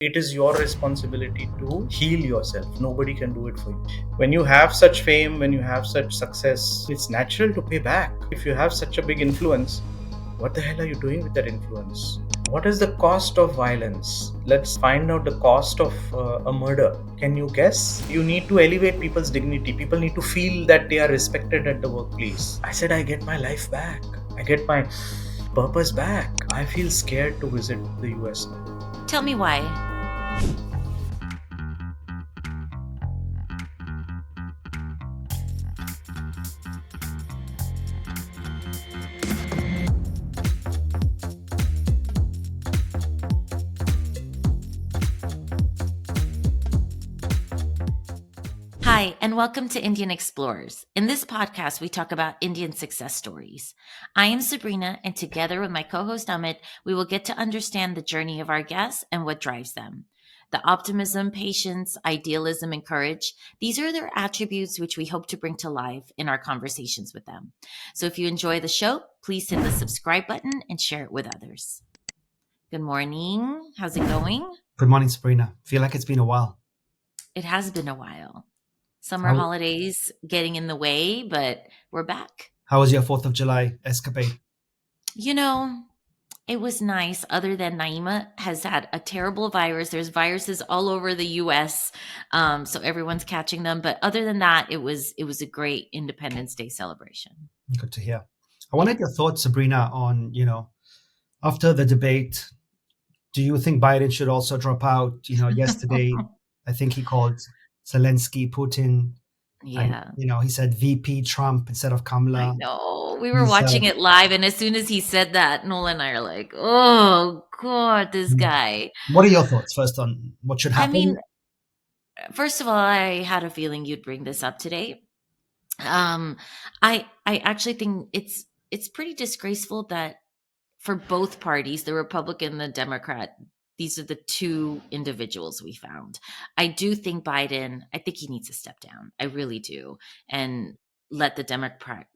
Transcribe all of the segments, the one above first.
It is your responsibility to heal yourself. Nobody can do it for you. When you have such fame, when you have such success, it's natural to pay back. If you have such a big influence, what the hell are you doing with that influence? What is the cost of violence? Let's find out the cost of a murder. Can you guess? You need to elevate people's dignity. People need to feel that they are respected at the workplace. I said, I get my life back. I get my purpose back. I feel scared to visit the US now. Tell me why. Hi, and welcome to Indian Explorers. In this podcast, we talk about Indian success stories. I am Sabrina, and together with my co-host Amit, we will get to understand the journey of our guests and what drives them. The optimism, patience, idealism, and courage, these are their attributes which we hope to bring to life in our conversations with them. So if you enjoy the show, please hit the subscribe button and share it with others. Good morning. How's it going? Good morning, Sabrina. Feel like it's been a while. It has been a while. Summer holidays getting in the way, but we're back. How was your 4th of July escapade? You know, it was nice, other than Naima has had a terrible virus. There's viruses all over the US, so everyone's catching them. But other than that, it was a great Independence Day celebration. Good to hear. I wanted your thoughts, Sabrina, on, after the debate, do you think Biden should also drop out? Yesterday, I think he called Zelensky, Putin. Yeah. And, he said VP Trump instead of Kamala. I know. We were watching it live, and as soon as he said that, Nola and I are like, oh, God, this guy. What are your thoughts first on what should happen? I mean, first of all, I had a feeling you'd bring this up today. I actually think it's pretty disgraceful that for both parties, the Republican and the Democrat, these are the two individuals we found. I do think Biden, I think he needs to step down. I really do. And let the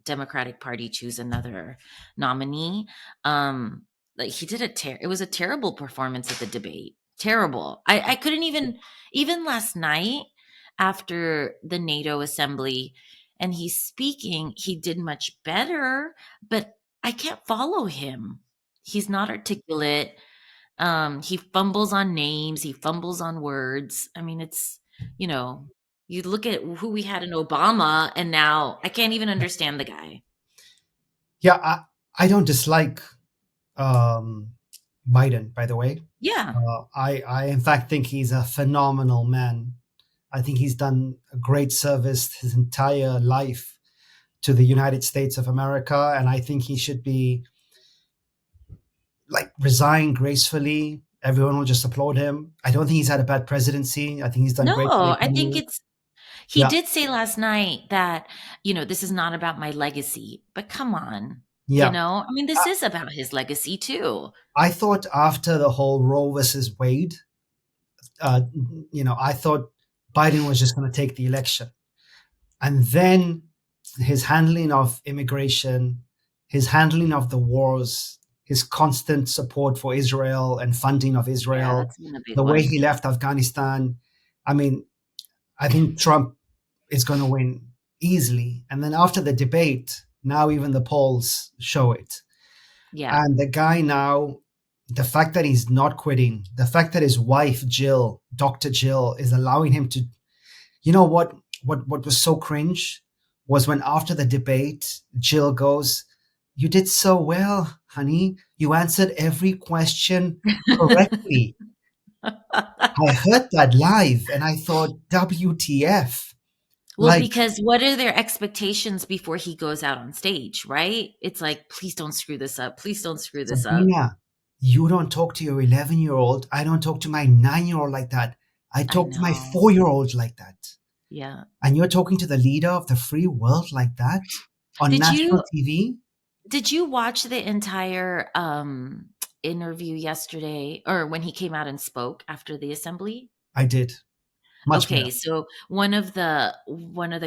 Democratic Party choose another nominee. Like he did it was a terrible performance at the debate. Terrible. I couldn't even last night after the NATO assembly and he's speaking, he did much better, but I can't follow him. He's not articulate. He fumbles on names, he fumbles on words. I mean, it's, you look at who we had in Obama and now I can't even understand the guy. Yeah, I don't dislike Biden, by the way. Yeah. I in fact think he's a phenomenal man. I think he's done a great service his entire life to the United States of America. And I think he should be resign gracefully. Everyone will just applaud him. I don't think he's had a bad presidency. I think he's done great. No, I think he did say last night that, this is not about my legacy, but come on. Yeah. I mean, this is about his legacy too. I thought after the whole Roe versus Wade, I thought Biden was just going to take the election. And then his handling of immigration, his handling of the wars, his constant support for Israel and funding of Israel, the way he left Afghanistan. I mean, I think Trump is going to win easily. And then after the debate, now even the polls show it. Yeah. And the guy now, the fact that he's not quitting, the fact that his wife, Jill, Dr. Jill, is allowing him to, what was so cringe was when after the debate, Jill goes, "You did so well, honey. You answered every question correctly." I heard that live and I thought, WTF. Well, because what are their expectations before he goes out on stage, right? It's like, please don't screw this up. Please don't screw this up. You don't talk to your 11-year-old. I don't talk to my 9-year-old like that. I talk to my 4-year-old like that. Yeah. And you're talking to the leader of the free world like that on national TV? Did you watch the entire interview yesterday or when he came out and spoke after the assembly? I did. Much okay, better. So one of the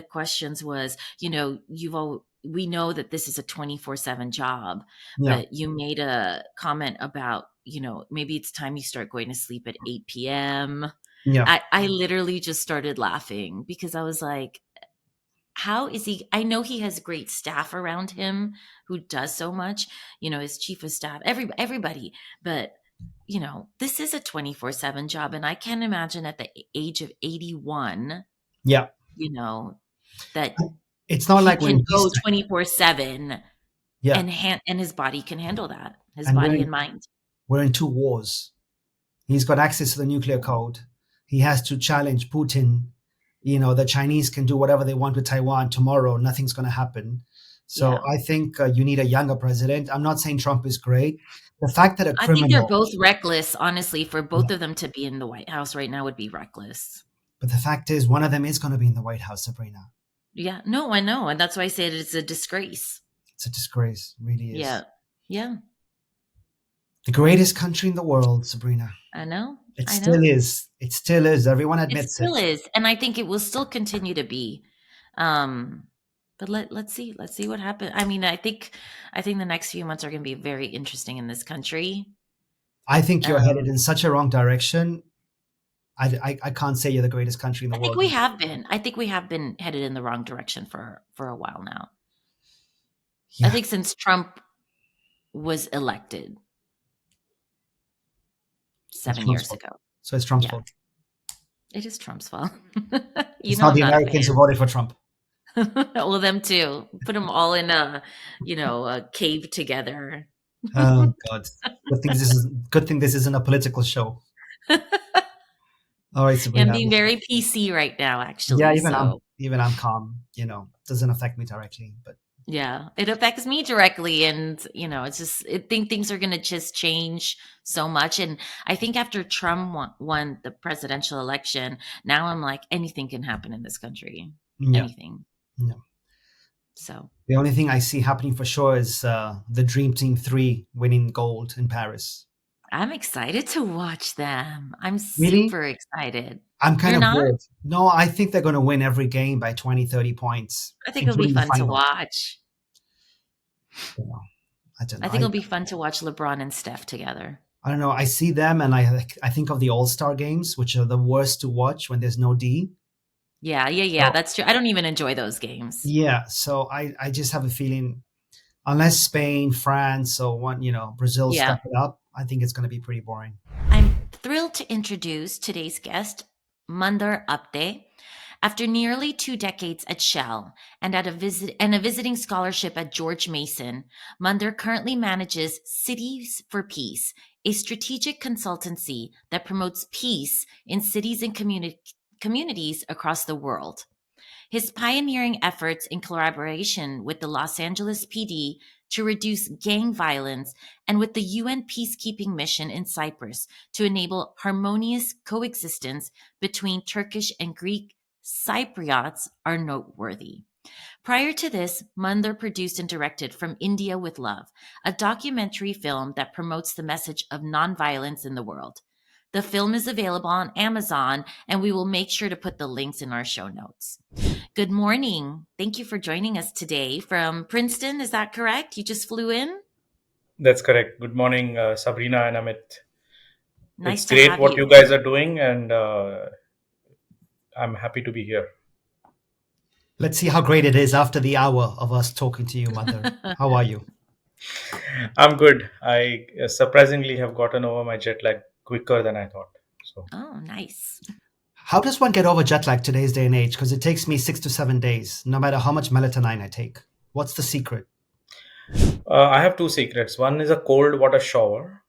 questions was, you've all we know that this is a 24/7 job, Yeah. but you made a comment about, maybe it's time you start going to sleep at 8 p.m. Yeah. I literally just started laughing because I was like, how is he? I know he has great staff around him who does so much, his chief of staff, everybody, but this is a 24/7 job. And I can't imagine at the age of 81, Yeah. that It's not he like we're can in go peacetime. 24/7 Yeah. and his body can handle that, his And body and mind. we're in 2 wars. He's got access to the nuclear code. He has to challenge Putin. The Chinese can do whatever they want with Taiwan tomorrow. Nothing's going to happen. So Yeah. I think you need a younger president. I'm not saying Trump is great. The fact that a I think they're criminal, both reckless, honestly. For both Yeah. of them to be in the White House right now would be reckless. but the fact is one of them is going to be in the White House, Sabrina. Yeah, no, I know. And that's why I said it's a disgrace. It's a disgrace, it really is. Yeah. Yeah. The greatest country in the world, Sabrina. I know. It I still know. is. It still is. Everyone It admits still it. is. And I think it will still continue to be. But let's see. Let's see what happens. I mean, I think the next few months are going to be very interesting in this country. I think you're headed in such a wrong direction. I can't say you're the greatest country in the I world. think we have been. I think we have been headed in the wrong direction for a while now. Yeah. I think since Trump was elected 7 years ago. So it's Trump's Yeah. fault. It is Trump's fault. It's not the Americans who voted for Trump. Well, them too. Put them all in a cave together. Oh God! Good thing this isn't a political show. All right, Sabrina. I'm being very PC right now, actually. Yeah, so. I'm calm. Doesn't affect me directly, but Yeah, it affects me directly. And, it's just, I think things are going to just change so much. And I think after Trump won the presidential election, now I'm like, anything can happen in this country. Yeah. Anything. Yeah. So the only thing I see happening for sure is the Dream Team 3 winning gold in Paris. I'm excited to watch them. I'm Really? super excited. I'm kind You're of not? bored. No, I think they're going to win every game by 20, 30 points. I think it'll be including the fun to final. watch. I don't know. I think it'll be fun to watch LeBron and Steph together. I don't know. I see them and I think of the All-Star games, which are the worst to watch when there's no D. Yeah. So- That's true. I don't even enjoy those games. Yeah. So I just have a feeling, unless Spain, France, or Brazil Yeah. step it up, I think it's going to be pretty boring. I'm thrilled to introduce today's guest, Mandar Apte. After nearly 2 decades at Shell and a visiting scholarship at George Mason, Mandar currently manages Cities for Peace, a strategic consultancy that promotes peace in cities and communities across the world. His pioneering efforts in collaboration with the Los Angeles PD to reduce gang violence and with the UN peacekeeping mission in Cyprus to enable harmonious coexistence between Turkish and Greek Cypriots are noteworthy. Prior to this, Mandar produced and directed From India with Love, a documentary film that promotes the message of nonviolence in the world. The film is available on Amazon, and we will make sure to put the links in our show notes. Good morning. Thank you for joining us today from Princeton. Is that correct? You just flew in? That's correct. Good morning, Sabrina and Amit. Nice It's to great have what you guys are doing, and I'm happy to be here. Let's see how great it is after the hour of us talking to you, Mother. How are you? I'm good. I surprisingly have gotten over my jet lag quicker than I thought. So Oh, nice. How does one get over jet lag today's day and age? Because it takes me 6 to 7 days, no matter how much melatonin I take. What's the secret? I have 2 secrets. One is a cold water shower,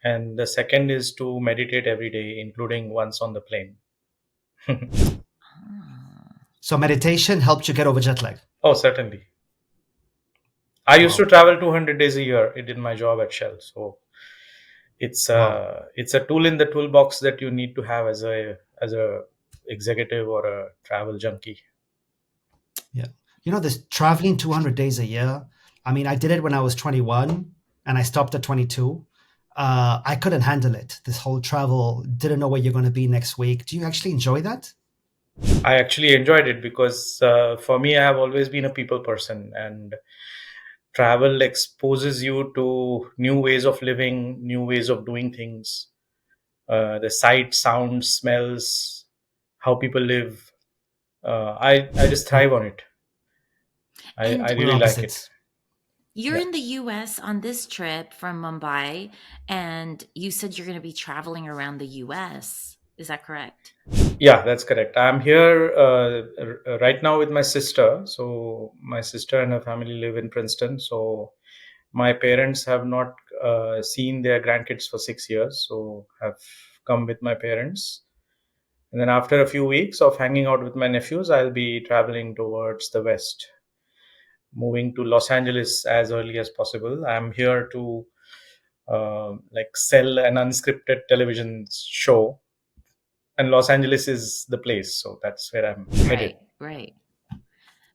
and the second is to meditate every day, including once on the plane. So meditation helped you get over jet lag. Oh, certainly. I used to travel 200 days a year in my job at Shell. So it's a tool in the toolbox that you need to have as a executive or a travel junkie. Yeah. This traveling 200 days a year. I mean, I did it when I was 21 and I stopped at 22. I couldn't handle it. This whole travel, didn't know where you're going to be next week. Do you actually enjoy that? I actually enjoyed it because for me, I have always been a people person, and travel exposes you to new ways of living, new ways of doing things, the sight, sounds, smells, how people live. I just thrive on it. I And We're really like it. opposites. you're Yeah. in the US on this trip from Mumbai, and you said you're going to be traveling around the US. Is that correct? Yeah, that's correct. I'm here right now with my sister. So my sister and her family live in Princeton. So my parents have not seen their grandkids for 6 years. So have come with my parents. And then after a few weeks of hanging out with my nephews, I'll be traveling towards the west, moving to Los Angeles as early as possible. I'm here to like sell an unscripted television show, and Los Angeles is the place. So that's where I'm headed. Right, right.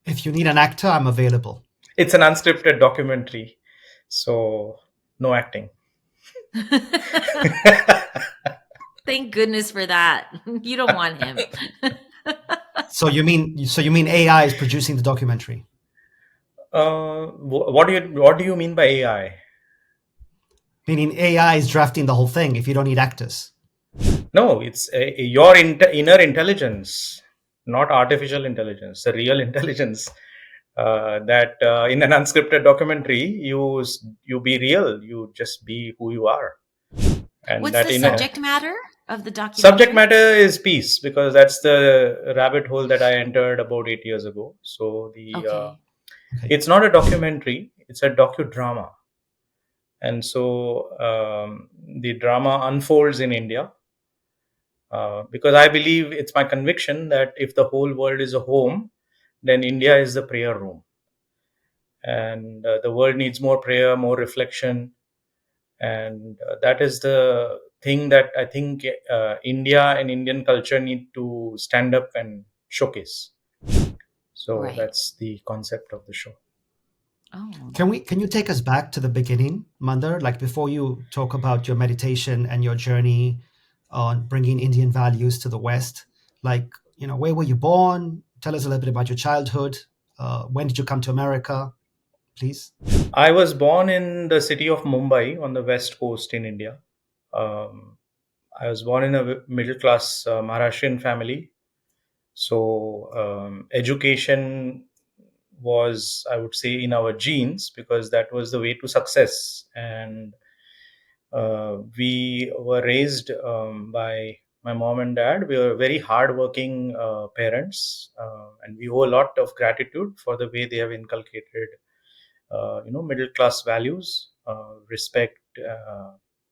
If you need an actor, I'm available. It's an unscripted documentary, so no acting. Thank goodness for that. You don't want him. So you mean AI is producing the documentary? What do you mean by AI? Meaning AI is drafting the whole thing if you don't need actors. No, it's your inner intelligence, not artificial intelligence, the real intelligence. That in an unscripted documentary, you be real, you just be who you are, and What's that the in subject matter of the subject documentary? matter is peace, because that's the rabbit hole that I entered about 8 years ago. So Okay. Okay. it's not a documentary; it's a docudrama, and so the drama unfolds in India. Because I believe, it's my conviction that if the whole world is a home, then India is the prayer room, and the world needs more prayer, more reflection, and that is the thing that I think India and Indian culture need to stand up and showcase. So Right. that's the concept of the show. Oh. Can you take us back to the beginning, Mandar? Like before you talk about your meditation and your journey on bringing Indian values to the West, like where were you born? Tell us a little bit about your childhood. When did you come to America, please? I was born in the city of Mumbai on the west coast in India. Um, I was born in a middle class Maharashtrian family. So education was, I would say, in our genes, because that was the way to success. And we were raised by my mom and dad. We were very hardworking parents, and we owe a lot of gratitude for the way they have inculcated, middle class values, respect,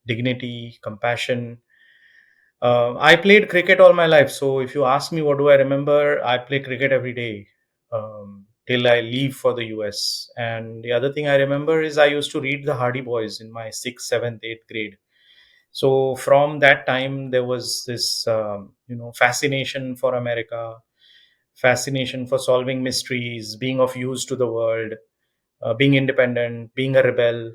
dignity, compassion. I played cricket all my life. So if you ask me what do I remember, I play cricket every day till I leave for the US. And the other thing I remember is I used to read the Hardy Boys in my sixth, seventh, eighth grade. So from that time, there was this, fascination for America, fascination for solving mysteries, being of use to the world, being independent, being a rebel.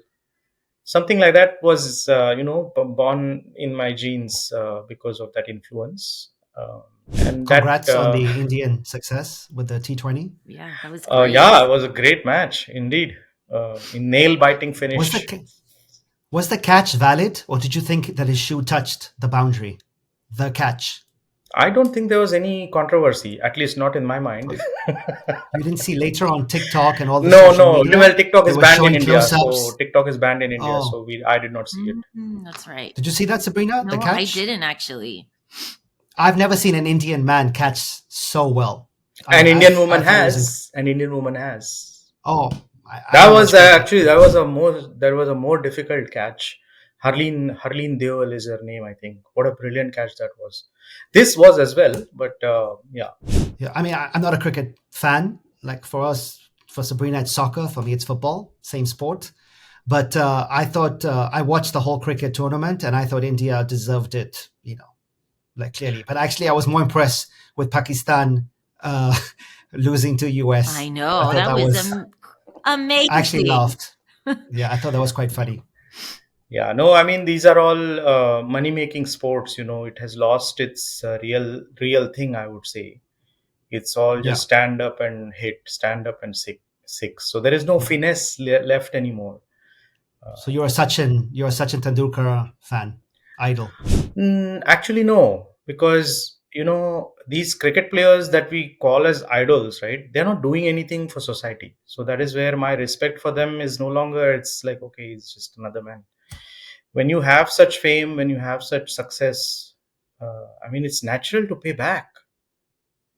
Something like that was, born in my genes because of that influence. And that, Congrats on the Indian success with the T20. Yeah, that was yeah, great. it was a great match indeed. In nail biting Was the finish. ca- was the catch valid, or did you think that his shoe touched the boundary? The catch. I don't think there was any controversy, at least not in my mind. You didn't see later on TikTok and all the No, social no. media? Well, TikTok They is were banned in showing India, so close-ups. TikTok is banned in India. Oh, So I did not see it. That's right. did you see that, Sabrina? The No, I catch? didn't actually. I've never seen an Indian man catch so well. I An mean, Indian woman I thought it was has. An Indian woman has. oh, I That don't was watch cricket. actually, that was a more difficult catch. Harleen Deol is her name, I think. What a brilliant catch that was. This was as well, but yeah. Yeah, I mean, I'm not a cricket fan. Like for us, for Sabrina, it's soccer. For me, it's football. Same sport. But I thought I watched the whole cricket tournament, and I thought India deserved it. Like clearly. But actually, I was more impressed with Pakistan uh, losing to US. I I know. thought That that was was. I actually amazing. laughed. Yeah, I thought that was quite funny. Yeah, no, I mean, these are all money making sports. It has lost its real thing, I would say. It's all Yeah. just stand up and hit, stand up and six. So there is no finesse left anymore. So you're a Sachin Tendulkar fan, idol. Actually, no, because these cricket players that we call as idols, right? They're not doing anything for society. So that is where my respect for them is no longer. It's like, okay, he's just another man. When you have such fame, when you have such success, I mean, it's natural to pay back.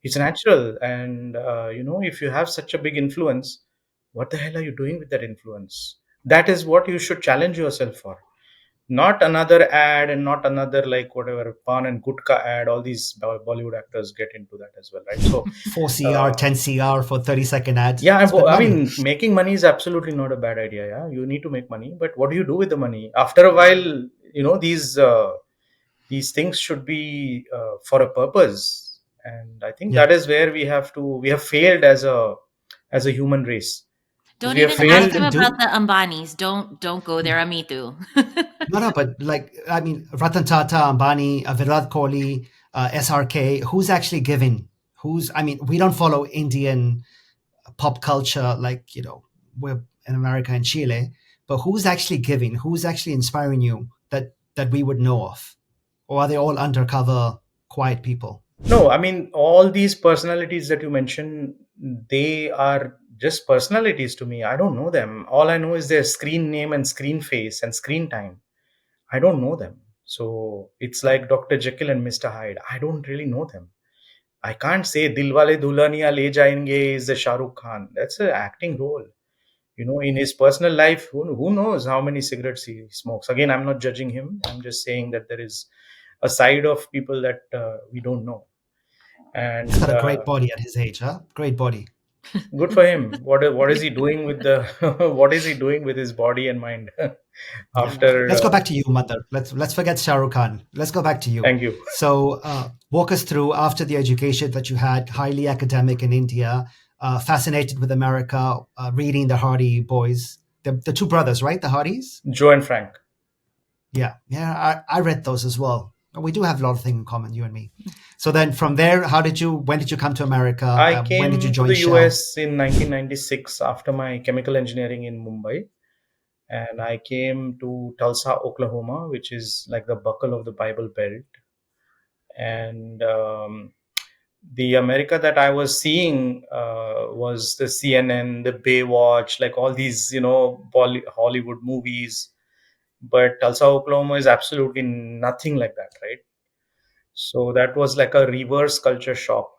It's natural, and if you have such a big influence, what the hell are you doing with that influence? That is what you should challenge yourself for, not another ad, and not another, like, whatever pan and gutka ad. All these Bollywood actors get into that as well, right? So 4 CR, 10 CR for 30-second ads. yeah, It's good I money. mean, making money is absolutely not a bad idea. Yeah, you need to make money, but what do you do with the money after a while? These things should be for a purpose, and I think Yeah. that is where we have failed as a human race, because Don't we have even And all you ask failed. him can do. about the Ambanis. Don't go there, Amitu. No, but like, I mean, Ratan Tata, Ambani, Virat Kohli, SRK, who's actually giving? I mean, we don't follow Indian pop culture like, we're in America and Chile, but who's actually giving? Who's actually inspiring you that we would know of? Or are they all undercover, quiet people? No, I mean, all these personalities that you mentioned, they are just personalities to me. I don't know them. All I know is their screen name and screen face and screen time. I don't know them. So it's like Dr. Jekyll and Mr. Hyde. I don't really know them. I can't say Dilwale Dulhaniya Le Jayenge is the Shah Rukh Khan. That's an acting role. In his personal life, who knows how many cigarettes he smokes. Again, I'm not judging him. I'm just saying that there is a side of people that we don't know. He's And got a great body at his age, huh? Great body. good for him. What is he doing with the what is he doing with his body and mind Yeah. after? Let's go back to you, Mandar. Let's forget Shah Rukh Khan. Let's go back to you. Thank you. So, walk us through after the education that you had, highly academic in India, fascinated with America, reading the Hardy boys, the two brothers, right? The Hardys. Joe and Frank. Yeah, I read those as well. We do have a lot of things in common, you and me. So then, from there, when did you come to America? I When did you came to join the Shell? US in 1996 after my chemical engineering in Mumbai. And I came to Tulsa, Oklahoma, which is like the buckle of the Bible Belt. And the America that I was seeing was the CNN, the Baywatch, like all these, Hollywood movies. But Tulsa, Oklahoma is absolutely nothing like that, right? So that was like a reverse culture shock.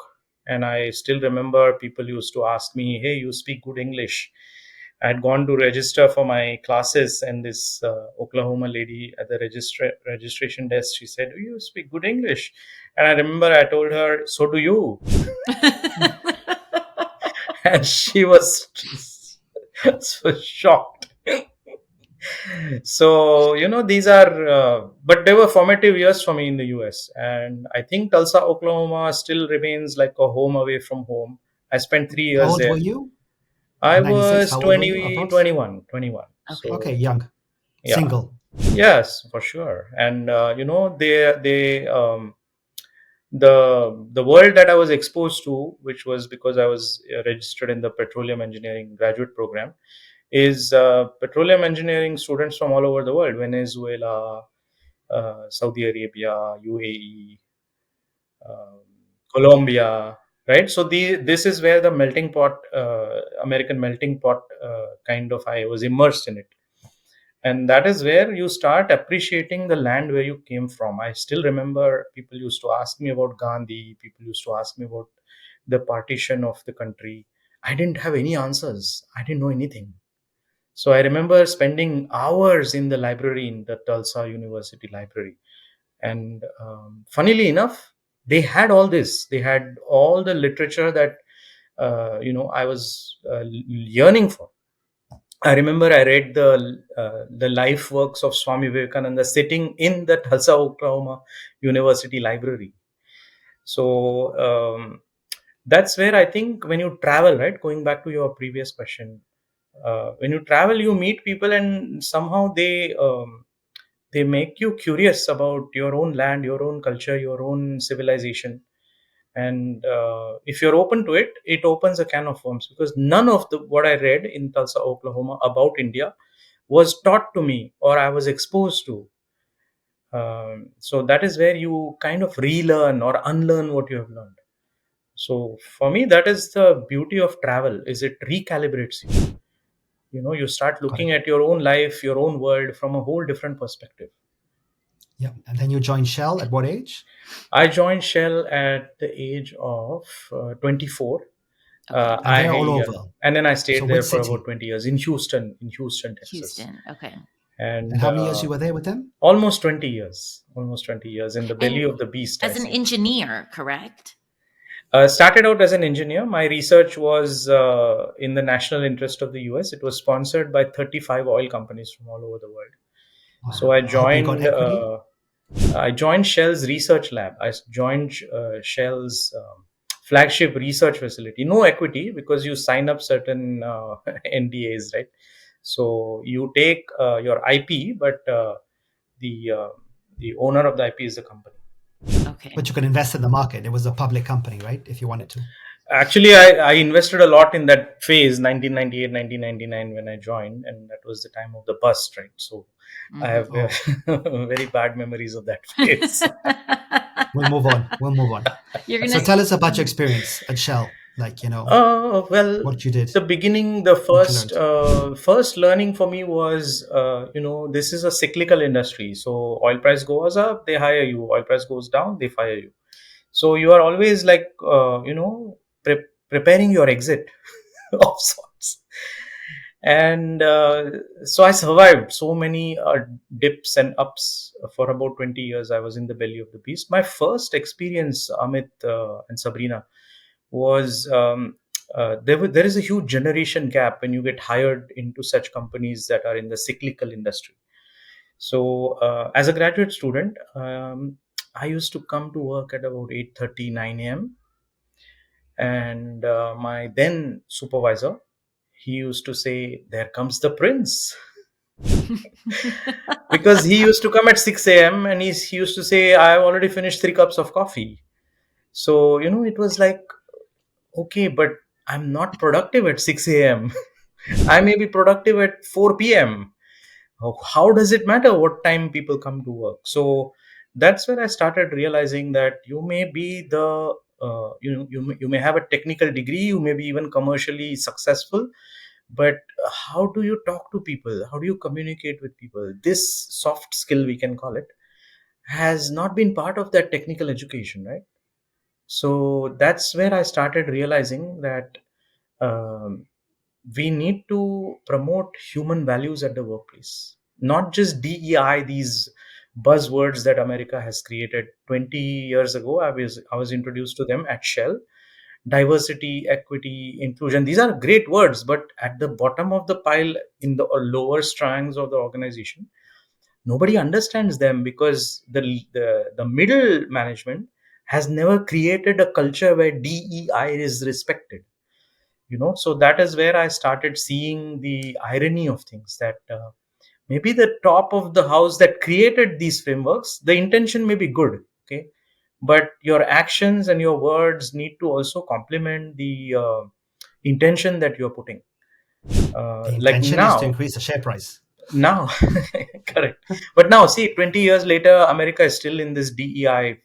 And I still remember people used to ask me, "Hey, you speak good English." I had gone to register for my classes, and this Oklahoma lady at the registration desk, she said, "You speak good English." And I remember I told her, "So do you." And she was so shocked. So these are but they were formative years for me in the US, and I think Tulsa, Oklahoma still remains like a home away from home. I spent 3 How years old were there. you I in '96? was How old were you, 20, approx? 21. Okay. Okay, So young, yeah. single. Yes, for sure. And they the world that I was exposed to, which was because I was registered in the petroleum engineering graduate program, is petroleum engineering students from all over the world: Venezuela, Saudi Arabia, UAE, um, Colombia, right? So this is where the melting pot, American melting pot, kind of, I was immersed in it. And that is where you start appreciating the land where you came from. I still remember people used to ask me about Gandhi, people used to ask me about the partition of the country. I didn't have any answers. I didn't know anything. So I remember spending hours in the library, in the Tulsa University library. And funnily enough, they had all this. They had all the literature that I was yearning for. I remember I read the life works of Swami Vivekananda sitting in the Tulsa, Oklahoma University library. So that's where I think when you travel, right? Going back to your previous question, when you travel, you meet people, and somehow they make you curious about your own land, your own culture, your own civilization. And if you're open to it, it opens a can of worms, because none of the what I read in Tulsa, Oklahoma about India was taught to me or I was exposed to. So that is where you kind of relearn or unlearn what you have learned. So for me, that is the beauty of travel, is it recalibrates you. You start Got looking it. at your own life, your own world from a whole different perspective. Yeah. And then you joined Shell at what age? I joined Shell at the age of 24. Okay. And they're all over. And then I So stayed which there for city? about 20 years in Houston, Texas. Houston. Okay. And And how many years you were there with them? almost 20 years, in the belly And of the beast, I as an say. engineer, correct? Started out as an engineer. My research was in the national interest of the US. It was sponsored by 35 oil companies from all over the world. So Wow. I I hope you got joined. equity. I joined Shell's research lab. I joined Shell's flagship research facility. No equity, because you sign up certain NDAs, right? So you take your IP, but the uh, the owner of the IP is the company. Okay. But you could invest in the market. It was a public company, right? If you wanted to. Actually, I invested a lot in that phase, 1998, 1999, when I joined, and that was the time of the bust, right? So I have Oh. very bad memories of that phase. We'll move on. You're So gonna. tell us about your experience at Shell. Like, Well, what you did, the beginning, the what you first learned. first learning for me was, this is a cyclical industry. So oil price goes up, they hire you. Oil price goes down, they fire you. So you are always like, preparing your exit of sorts. And so I survived so many dips and ups for about 20 years. I was in the belly of the beast. My first experience, Amit and Sabrina, was there is a huge generation gap when you get hired into such companies that are in the cyclical industry. So as a graduate student, I used to come to work at about 8:30, 9 a.m. And my then supervisor, he used to say, "There comes the prince." Because he used to come at 6 a.m. and he used to say, "I've already finished 3 cups of coffee." So, it was like, okay, but I'm not productive at 6 a.m. I may be productive at 4 p.m. How does it matter what time people come to work? So that's where I started realizing that you may be you may have a technical degree, you may be even commercially successful, but how do you talk to people? How do you communicate with people? This soft skill, we can call it, has not been part of that technical education, right? So that's where I started realizing that um, we need to promote human values at the workplace, not just DEI, these buzzwords that America has created. 20 years ago, I was introduced to them at Shell. Diversity, equity, inclusion, these are great words, but at the bottom of the pile, in the lower strands of the organization, nobody understands them, because the middle management has never created a culture where DEI is respected. So that is where I started seeing the irony of things, that maybe the top of the house that created these frameworks, the intention may be good, okay, but your actions and your words need to also complement the intention that you're putting. The Like intention is to now increase the share price. now Correct. But now, see, 20 years later, America is still in this DEI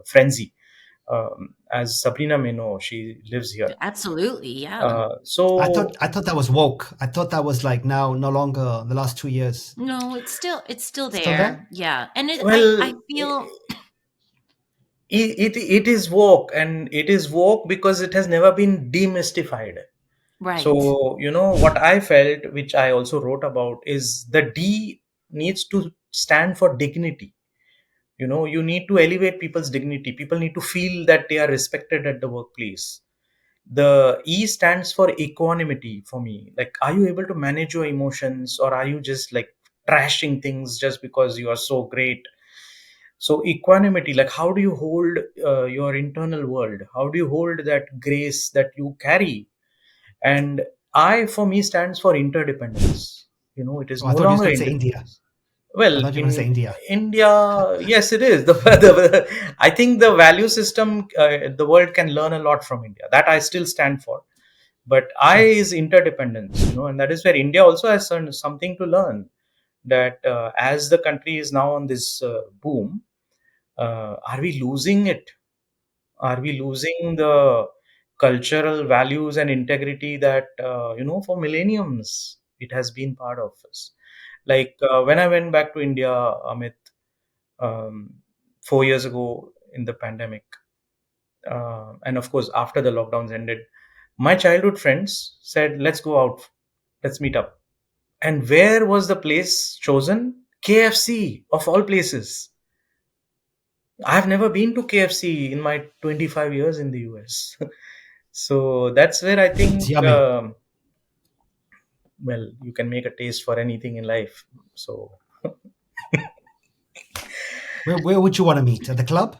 frenzy. As Sabrina may know, she lives here. Absolutely, yeah. So I thought that was woke. I thought that was like now no longer the last 2 years. No, it's still Still there. there? Yeah, and well, I feel it is woke, and it is woke because it has never been demystified. right. So, what I felt, which I also wrote about, is the D needs to stand for dignity. You need to elevate people's dignity. People need to feel that they are respected at the workplace. The E stands for equanimity for me. Like, are you able to manage your emotions, or are you just like trashing things just because you are so great? So equanimity, like, how do you hold your internal world? How do you hold that grace that you carry? And I, for me, stands for interdependence. It is Oh, I no thought you was longer going to say India. independence. I Well, thought you were going to say in India. India, yes, it is. I think the value system, the world can learn a lot from India. That I still stand for. But I Sure. is interdependence, and that is where India also has something to learn. That as the country is now on this boom, are we losing it? Are we losing the cultural values and integrity that for millenniums it has been part of us? Like when I went back to India, Amit, um, 4 years ago in the pandemic, and of course after the lockdowns ended, my childhood friends said, "Let's go out, let's meet up." And where was the place chosen? KFC, of all places. I've never been to KFC in my 25 years in the US. So that's where I It's think, yummy. well, you can make a taste for anything in life. So Where would you want to meet? At the club?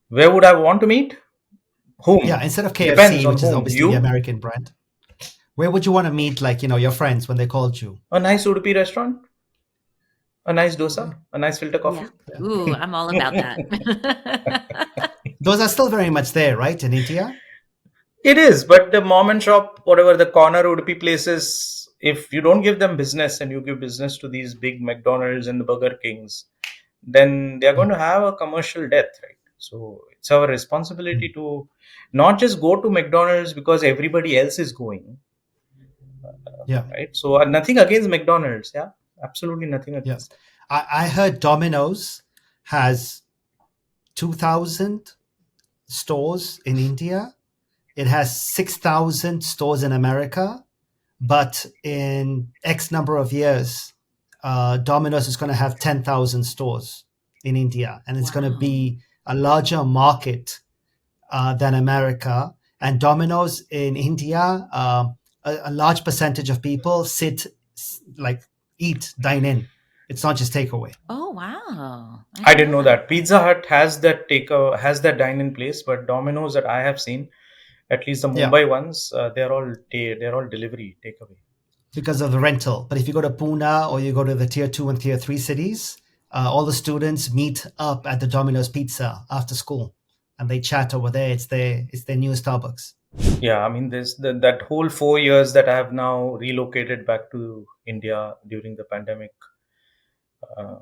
where would I want to meet? Yeah, Whom? instead of Depends KFC, on which is whom. obviously the You? American brand. Where would you want to meet, like, your friends when they called you? A nice Udupi restaurant? A nice Okay. dosa? A nice filter Yeah. coffee? Yeah. Ooh, I'm all about that. Those are still very much there, right, in India? It is, but the mom and shop, whatever the corner Udupi places, if you don't give them business and you give business to these big McDonald's and the Burger Kings, then they're going Mm, to have a commercial death, right? So it's our responsibility mm. to not just go to McDonald's because everybody else is going, Yeah, right? So nothing against McDonald's, yeah, absolutely nothing yeah. against it. I heard Domino's has 2,000 stores in India. It has 6,000 stores in America. But in X number of years, Domino's is going to have 10,000 stores in India, and it's going to Wow. be a larger market than America. And Domino's in India, a large percentage of people like eat, dine in. It's not just takeaway. Oh, wow. I I didn't didn't know know that. that Pizza Hut has that dine-in place, but Domino's that I have seen, at least the Yeah, Mumbai ones, they're all delivery takeaway. because of the rental. But if you go to Pune or you go to the tier 2 and tier 3 cities, all the students meet up at the Domino's Pizza after school, and they chat over there. It's their new Starbucks. Yeah, I mean, there's that whole 4 years that I have now relocated back to India during the pandemic. Uh,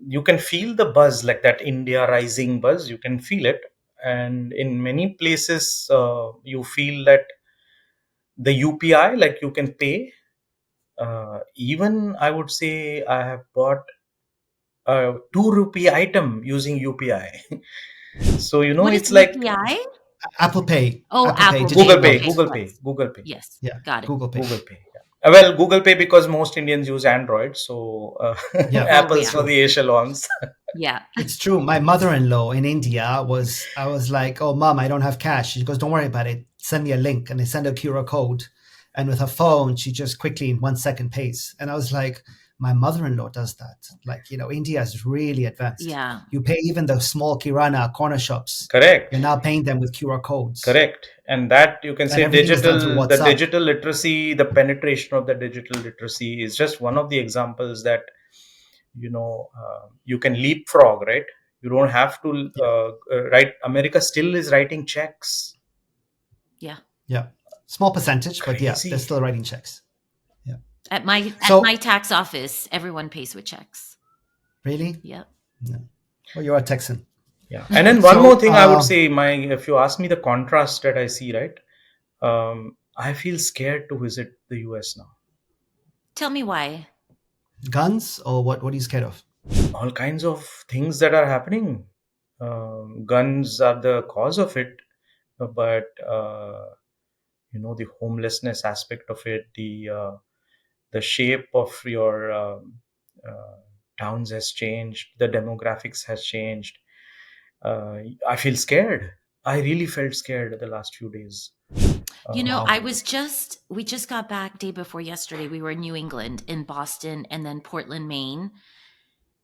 you can feel the buzz, like that India rising buzz. You can feel it, and in many places, you feel that the UPI, like you can pay. Even I would say I have bought a 2 rupee item using UPI. So What is it's like UPI? Apple Pay, Oh, Apple Pay, Apple Pay. digital Google Pay, Okay. wallet. Google Pay, Yes. Google Pay, Yes. Yeah, Got it. Google Pay. Google Pay. Yeah. Well, Google Pay because most Indians use Android, so Yeah, Oh, Apple's yeah. for the echelons. Yeah. it's true. My mother-in-law in India I was like, "Oh, mom, I don't have cash." She goes, "Don't worry about it. Send me a link." And they send her QR code. And with her phone, she just quickly in 1 second pays. And I was like, my mother-in-law does that. Like, India is really advanced. Yeah. You pay even the small kirana corner shops. Correct. You're now paying them with QR codes. Correct. And that you can And say everything is done through the WhatsApp. digital literacy, the penetration of the digital literacy is just one of the examples that, you can leapfrog, right? You don't have to Yeah. write. America still is writing checks. Yeah. Yeah. Small percentage, but yeah, Crazy. they're still writing checks. Yeah. At my tax office, everyone pays with checks. Really? Yep. No. Well, you're a Texan. Yeah. And then one So, more thing I would say, if you ask me the contrast that I see, right? I feel scared to visit the US now. Tell me why. guns or what are you scared of? All kinds of things that are happening. Guns are the cause of it, but the homelessness aspect of it, the shape of your towns has changed, the demographics has changed. I feel scared. I really felt scared the last few days. Wow. We just got back day before yesterday. We were in New England, in Boston, and then Portland, Maine.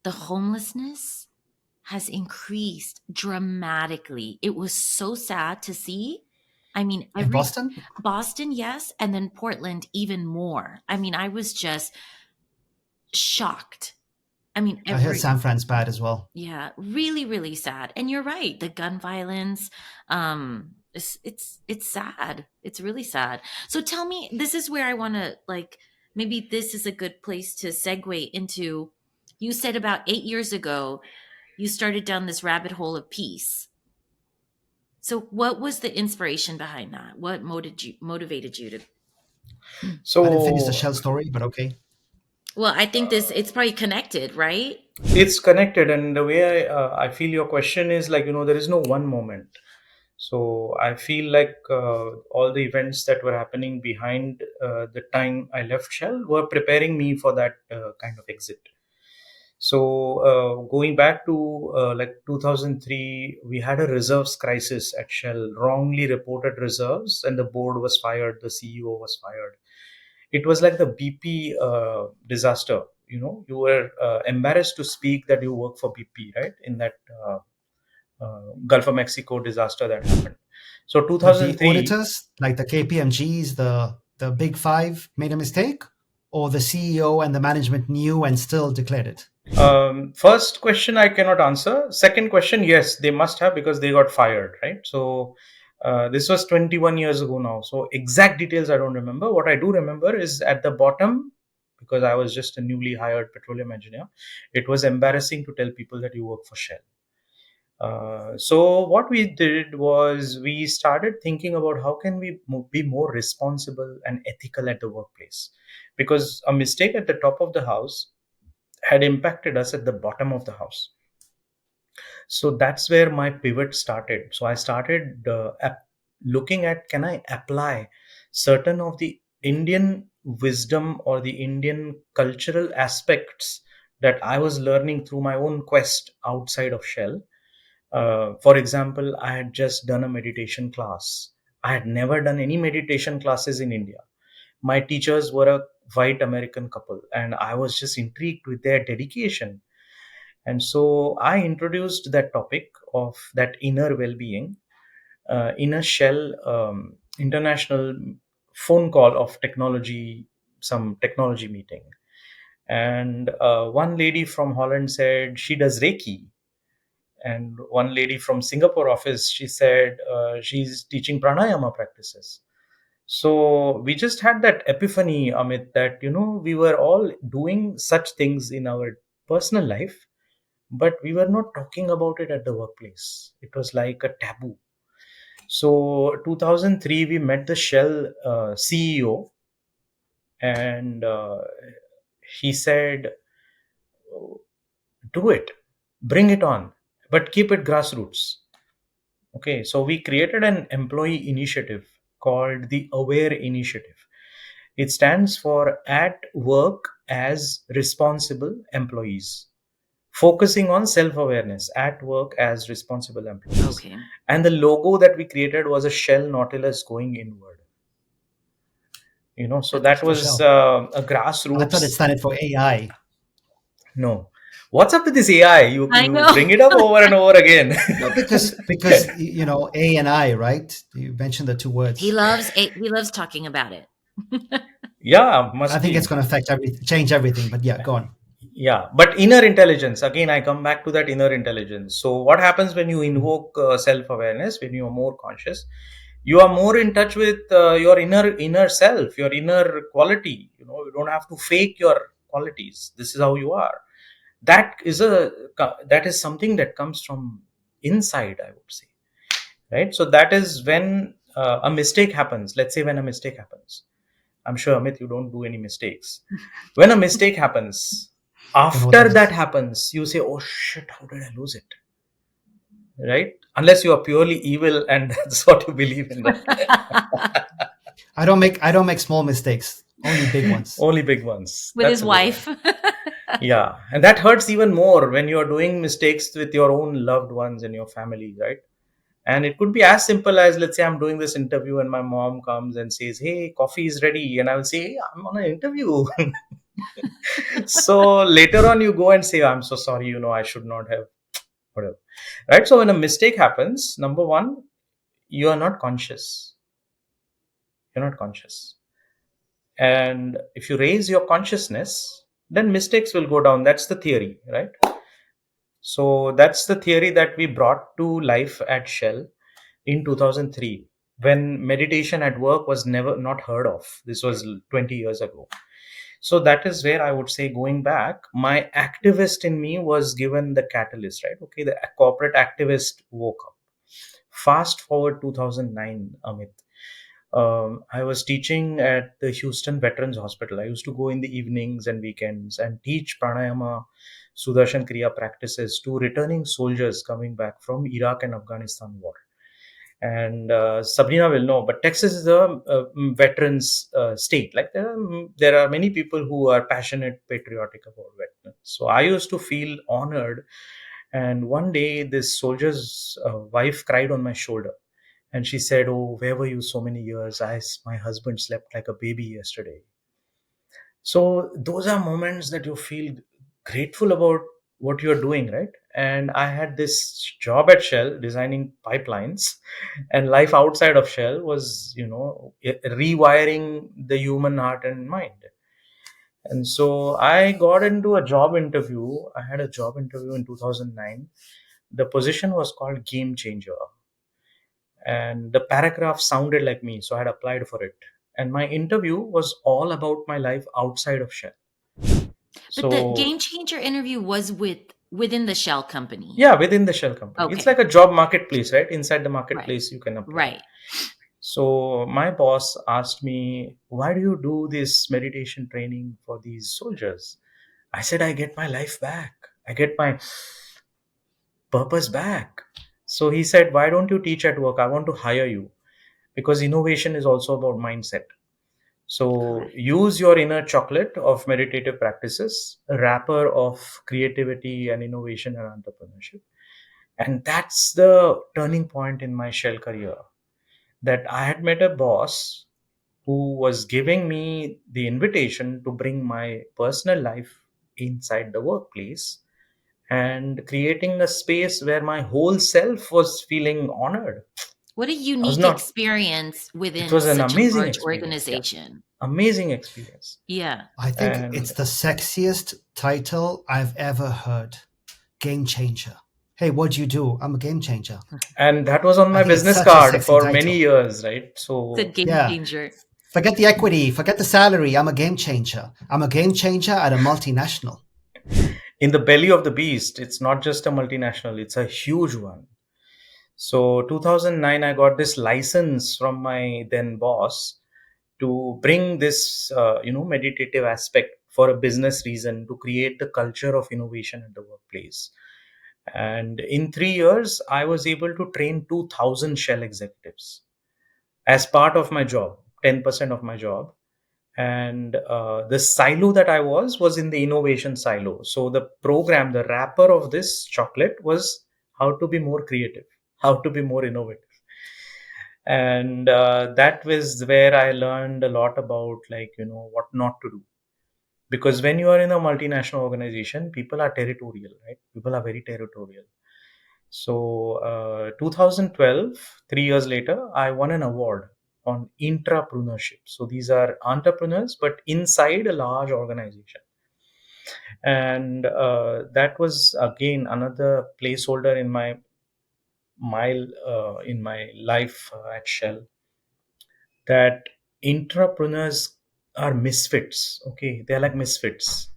The homelessness has increased dramatically. It was so sad to see. I mean, In Boston? Boston, yes, and then Portland even more. I mean, I was just shocked. I mean, I heard San Fran's bad as well. yeah, really, really sad. And you're right, the gun violence, it's sad. It's really sad. So tell me, this is where I want to, like, maybe this is a good place to segue into. You said about 8 years ago you started down this rabbit hole of peace. So what was the inspiration behind that? What motivated you to? I didn't finish the So shell story, but okay. Well, I think it's probably connected, right? it's connected, and the way I feel your question is like, there is no one moment. So I feel like all the events that were happening behind the time I left Shell were preparing me for that kind of exit. So going back to like 2003, we had a reserves crisis at Shell, wrongly reported reserves, and the board was fired, the CEO was fired. It was like the BP disaster. You were embarrassed to speak that you work for BP, right? In that Gulf of Mexico disaster that happened. So But the 2003. auditors, like the KPMGs, the big five, made a mistake, or the CEO and the management knew and still declared it. First question I cannot answer. Second question, yes, they must have, because they got fired, right? So this was 21 years ago now. So exact details I don't remember. What I do remember is at the bottom, because I was just a newly hired petroleum engineer, it was embarrassing to tell people that you work for Shell. So what we did was we started thinking about how can we be more responsible and ethical at the workplace, because a mistake at the top of the house had impacted us at the bottom of the house. So that's where my pivot started. So I started looking at, can I apply certain of the Indian wisdom or the Indian cultural aspects that I was learning through my own quest outside of Shell. For example, I had just done a meditation class. I had never done any meditation classes in India. My teachers were a white American couple, and I was just intrigued with their dedication. And so I introduced that topic of that inner well-being in a Shell international phone call of technology, some technology meeting. And one lady from Holland said she does Reiki. And one lady from Singapore office, she said she's teaching pranayama practices. So we just had that epiphany, Amit, that we were all doing such things in our personal life, but we were not talking about it at the workplace. It was like a taboo. So 2003, we met the Shell CEO, and he said, "Do it, bring it on, but keep it grassroots." Okay, so we created an employee initiative called the Aware Initiative. It stands for At Work as Responsible Employees, focusing on self-awareness at work as responsible employees. Okay. And the logo that we created was a Shell Nautilus going inward. So that was a grassroots. I thought it standed for AI. No. What's up with this AI? You I know. bring it up over and over again. No, because A and I, right? You mentioned the two words. He loves talking about it. Yeah, I think it's going to affect change everything. But yeah, go on. Yeah, but inner intelligence, again, I come back to that inner intelligence. So what happens when you invoke self-awareness, when you are more conscious, you are more in touch with your inner self, your inner quality. You don't have to fake your qualities. This is how you are. That is something that comes from inside, I would say, right? So that is when a mistake happens. Let's say when a mistake happens, I'm sure, Amit, you don't do any mistakes. When a mistake happens, after that happens, you say, "Oh shit, how did I lose it?" Right? Unless you are purely evil and that's what you believe in. I don't make small mistakes. Only big ones. Only big ones. With his wife. Yeah, and that hurts even more when you are doing mistakes with your own loved ones and your family, right? And it could be as simple as, let's say I'm doing this interview and my mom comes and says, "Hey, coffee is ready." And I will say, "Hey, I'm on an interview." So later on you go and say, "I'm so sorry, I should not have," whatever. Right? So when a mistake happens, number one, you are not conscious. You're not conscious. And if you raise your consciousness, then mistakes will go down. That's the theory, right? So that's the theory that we brought to life at Shell in 2003, when meditation at work was never not heard of. This was 20 years ago. So that is where I would say, going back, my activist in me was given the catalyst, right? Okay, the corporate activist woke up. Fast forward 2009, Amit. I was teaching at the Houston Veterans Hospital. I used to go in the evenings and weekends and teach pranayama, Sudarshan Kriya practices to returning soldiers coming back from Iraq and Afghanistan war. And Sabrina will know, but Texas is a veterans state. Like there are many people who are passionate, patriotic about veterans. So I used to feel honored. And one day, this soldier's wife cried on my shoulder, and she said, "Oh, where were you so many years? My husband slept like a baby yesterday." So those are moments that you feel grateful about what you're doing, right? And I had this job at Shell designing pipelines, and life outside of Shell was, rewiring the human heart and mind. And so I got into a job interview. I had a job interview in 2009. The position was called Game Changer, and the paragraph sounded like me, so I had applied for it. And my interview was all about my life outside of Shell. But the So Game Changer interview was within the Shell company. yeah, within the Shell company. Okay. It's like a job marketplace, right? Inside the marketplace, you can apply. Right. So my boss asked me, "Why do you do this meditation training for these soldiers?" I said, "I get my life back. I get my purpose back." So he said, "Why don't you teach at work? I want to hire you, because innovation is also about mindset. So use your inner chocolate of meditative practices, a wrapper of creativity and innovation and entrepreneurship." And that's the turning point in my Shell career, that I had met a boss who was giving me the invitation to bring my personal life inside the workplace and creating a space where my whole self was feeling honored. What a I was unique not, experience it within was an such a amazing large experience. Yeah. organization. Amazing experience. Yeah. I think And it's the sexiest title I've ever heard. Game changer. Hey, what do you do? I'm a game changer. and that was on I my think it's business such a card sexy for title. many years, right? So It's a Game Yeah. Changer. Forget the equity, forget the salary. I'm a game changer. I'm a game changer at a multinational. in the belly of the beast, it's not just a multinational, it's a huge one. So 2009, I got this license from my then boss to bring this, meditative aspect for a business reason, to create the culture of innovation at the workplace. And in 3 years, I was able to train 2,000 Shell executives as part of my job, 10% of my job. And the silo that I was in the innovation silo. So the program, the wrapper of this chocolate was how to be more creative, how to be more innovative. And that was where I learned a lot about, what not to do. Because when you are in a multinational organization, people are territorial, right? People are very territorial. So 2012, 3 years later, I won an award on intrapreneurship. So these are entrepreneurs, but inside a large organization. And that was again another placeholder in my life at Shell, that entrepreneurs are misfits. Okay, they're like misfits,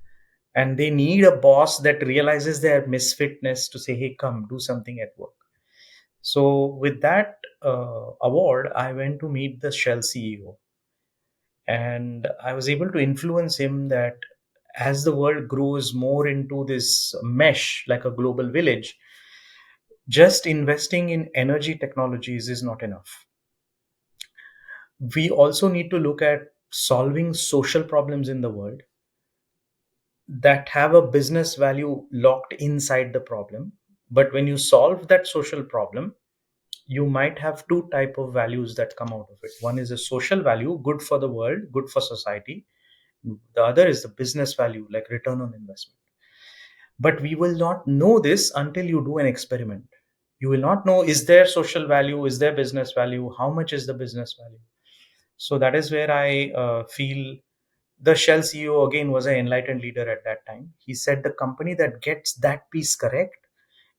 and they need a boss that realizes their misfitness to say, "Hey, come do something at work." So with that award, I went to meet the Shell CEO, and I was able to influence him that as the world grows more into this mesh, like a global village, just investing in energy technologies is not enough. We also need to look at solving social problems in the world that have a business value locked inside the problem. But when you solve that social problem, you might have two type of values that come out of it. One is a social value, good for the world, good for society. The other is the business value, like return on investment. But we will not know this until you do an experiment. You will not know, is there social value, is there business value, how much is the business value. So that is where I feel The Shell CEO again was an enlightened leader at that time. He said the company that gets that piece correct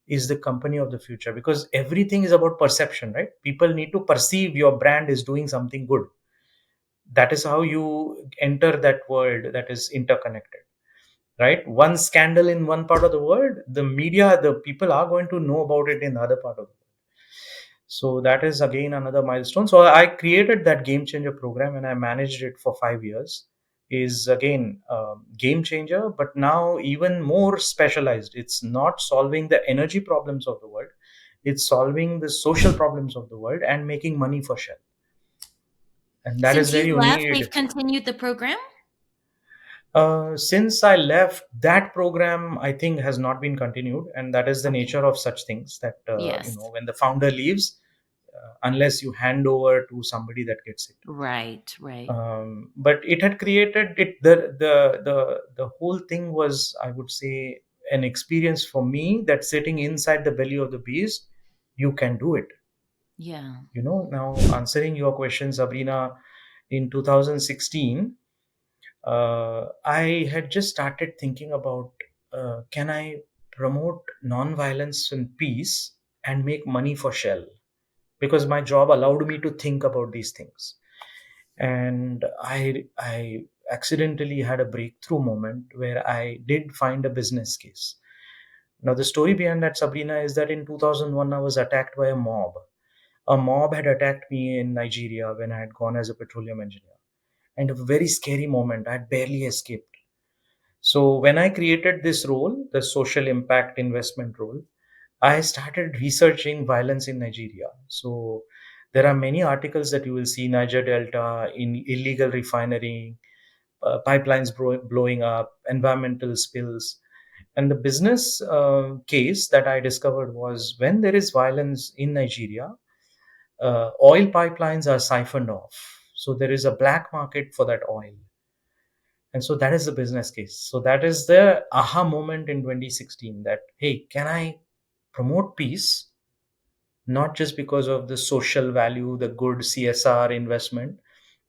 is the company of the future, because everything is about perception, right? People need to perceive your brand is doing something good. That is how you enter that world that is interconnected, right? One scandal in one part of the world, the media, the people are going to know about it in the other part of the world. So that is again another milestone. So I created that Game Changer program and I managed it for 5 years. Is again Game Changer, but now even more specialized. It's not solving the energy problems of the world, it's solving the social problems of the world and making money for Shell. And that Since is where you you left, need. they've continued the program? Since I left, that program I think has not been continued, and that is the Okay. nature of such things. That Yes. when the founder leaves, unless you hand over to somebody that gets it. Right. But it had created it. The whole thing was, I would say, an experience for me that sitting inside the belly of the beast, you can do it. Yeah. Now answering your question, Sabrina, in 2016. I had just started thinking about can I promote non-violence and peace and make money for Shell, because my job allowed me to think about these things. And I accidentally had a breakthrough moment where I did find a business case. Now the story behind that, Sabrina, is that in 2001 I was attacked by a mob. A mob had attacked me in Nigeria when I had gone as a petroleum engineer, and a very scary moment. I had barely escaped. So when I created this role, the social impact investment role, I started researching violence in Nigeria. So there are many articles that you will see: Niger Delta, in illegal refinery, pipelines blowing up, environmental spills. And the business case that I discovered was, when there is violence in Nigeria, oil pipelines are siphoned off. So there is a black market for that oil. And so that is the business case. So that is the aha moment in 2016, that, hey, can I promote peace? Not just because of the social value, the good CSR investment,